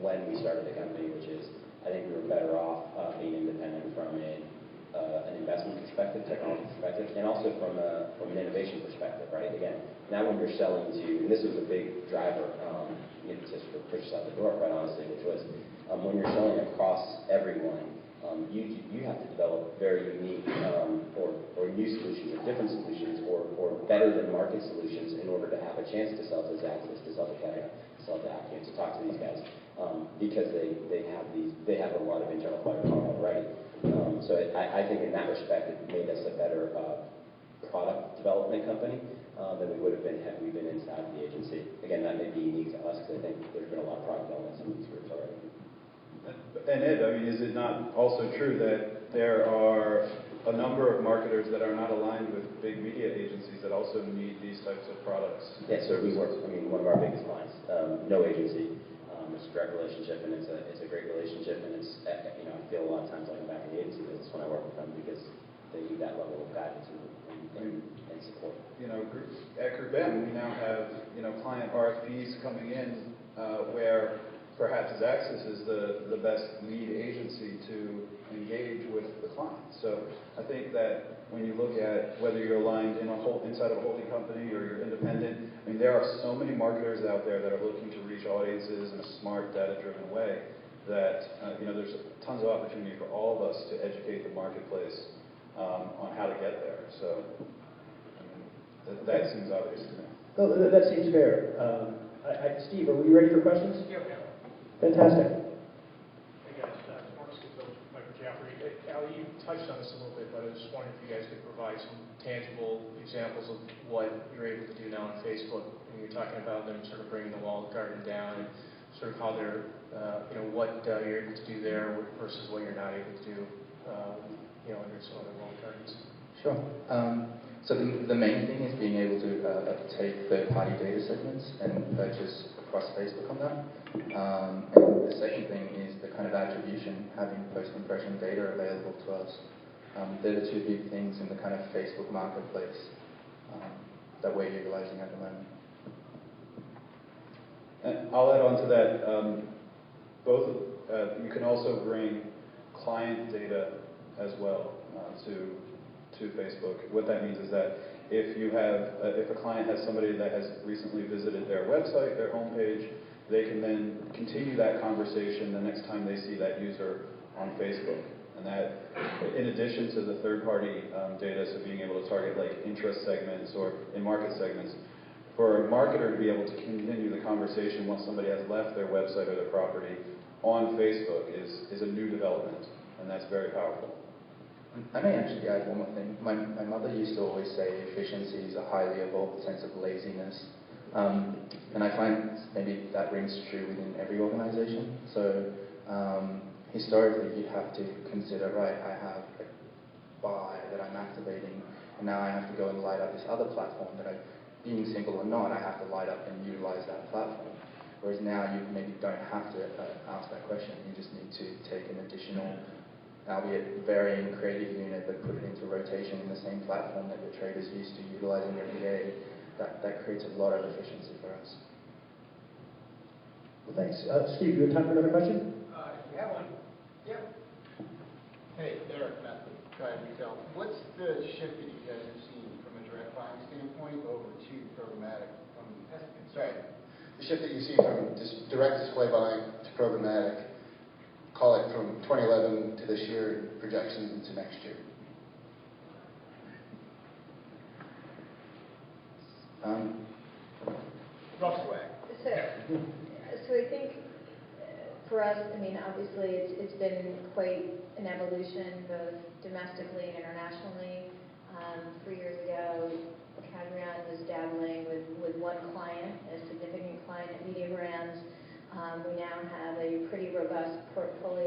S16: when we started the company, which is, I think we were better off being independent from an investment perspective, technology perspective, and also from an innovation perspective, right? Again, now when you're selling to, and this was a big driver to sort of push us out the door, quite honestly, which was when you're selling across everyone, you have to develop very unique or new solutions or different solutions or better than market solutions in order to have a chance to sell to Xaxis, to sell to Chapell, to sell to Accuen, to talk to these guys, because they have a lot of internal firepower already. So I think in that respect it made us a better product development company than we would have been had we been inside the agency. Again, that may be unique to us because I think there's been a lot of product development in some of these groups already.
S15: And Ed, I mean, is it not also true that there are a number of marketers that are not aligned with big media agencies that also need these types of products?
S16: Yeah, so we work, I mean, one of our biggest clients, no agency. It's a direct relationship, and it's a great relationship, and it's, you know, I feel a lot of times like I'm back in the agency business when I work with them because they need that level of guidance and support.
S15: You know, at Group M, we now have, you know, client RFPs coming in where perhaps Xaxis is the best lead agency to engage with the client. So I think that when you look at whether you're aligned inside of a holding company or you're independent, I mean, there are so many marketers out there that are looking to reach audiences in a smart, data-driven way that, you know, there's tons of opportunity for all of us to educate the marketplace on how to get there. So I mean, that seems obvious to me.
S14: No, that seems fair. Steve, are we ready for questions?
S13: Yeah.
S14: Fantastic.
S18: Hey guys, Marcus with Michael Jaffrey. Al, you touched on this a little bit, but I was just wondering if you guys could provide some tangible examples of what you're able to do now on Facebook. When you're talking about them sort of bringing the walled garden down and sort of how they're, you know, what you're able to do there versus what you're not able to do, you know, under some other walled gardens.
S17: Sure. So the main thing is being able to take third-party data segments and purchase across Facebook on that. And the second thing is the kind of attribution, having post-impression data available to us. They're the two big things in the kind of Facebook marketplace that we're utilizing at the moment.
S15: And I'll add on to that. You can also bring client data as well to Facebook. What that means is that if a client has somebody that has recently visited their website, their homepage, they can then continue that conversation the next time they see that user on Facebook. And that, in addition to the third-party data, so being able to target like interest segments or in market segments, for a marketer to be able to continue the conversation once somebody has left their website or their property on Facebook is a new development, and that's very powerful.
S17: I may actually add one more thing. My mother used to always say efficiency is a highly evolved sense of laziness. And I find maybe that rings true within every organization. So historically, you'd have to consider, right, I have a buy that I'm activating, and now I have to go and light up this other platform that being simple or not, I have to light up and utilize that platform. Whereas now you maybe don't have to ask that question. You just need to take an additional, albeit varying creative unit, but put it into rotation in the same platform that your traders used to utilizing every day. That creates a lot of efficiency for us.
S14: Well, thanks. Steve, you have time for another question?
S13: You have one. Yep.
S19: Hey, Eric, Try Retail. What's the shift that you guys have seen from a direct buying standpoint over to programmatic?
S20: The shift that you've seen from direct display buying to programmatic, call it from 2011 to this year and projections into next year.
S19: Rough swag.
S2: So I think for us, I mean, obviously it's been quite an evolution both domestically and internationally. 3 years ago, Accuen was dabbling with one client, a significant client at Mediabrands. We now have a pretty robust portfolio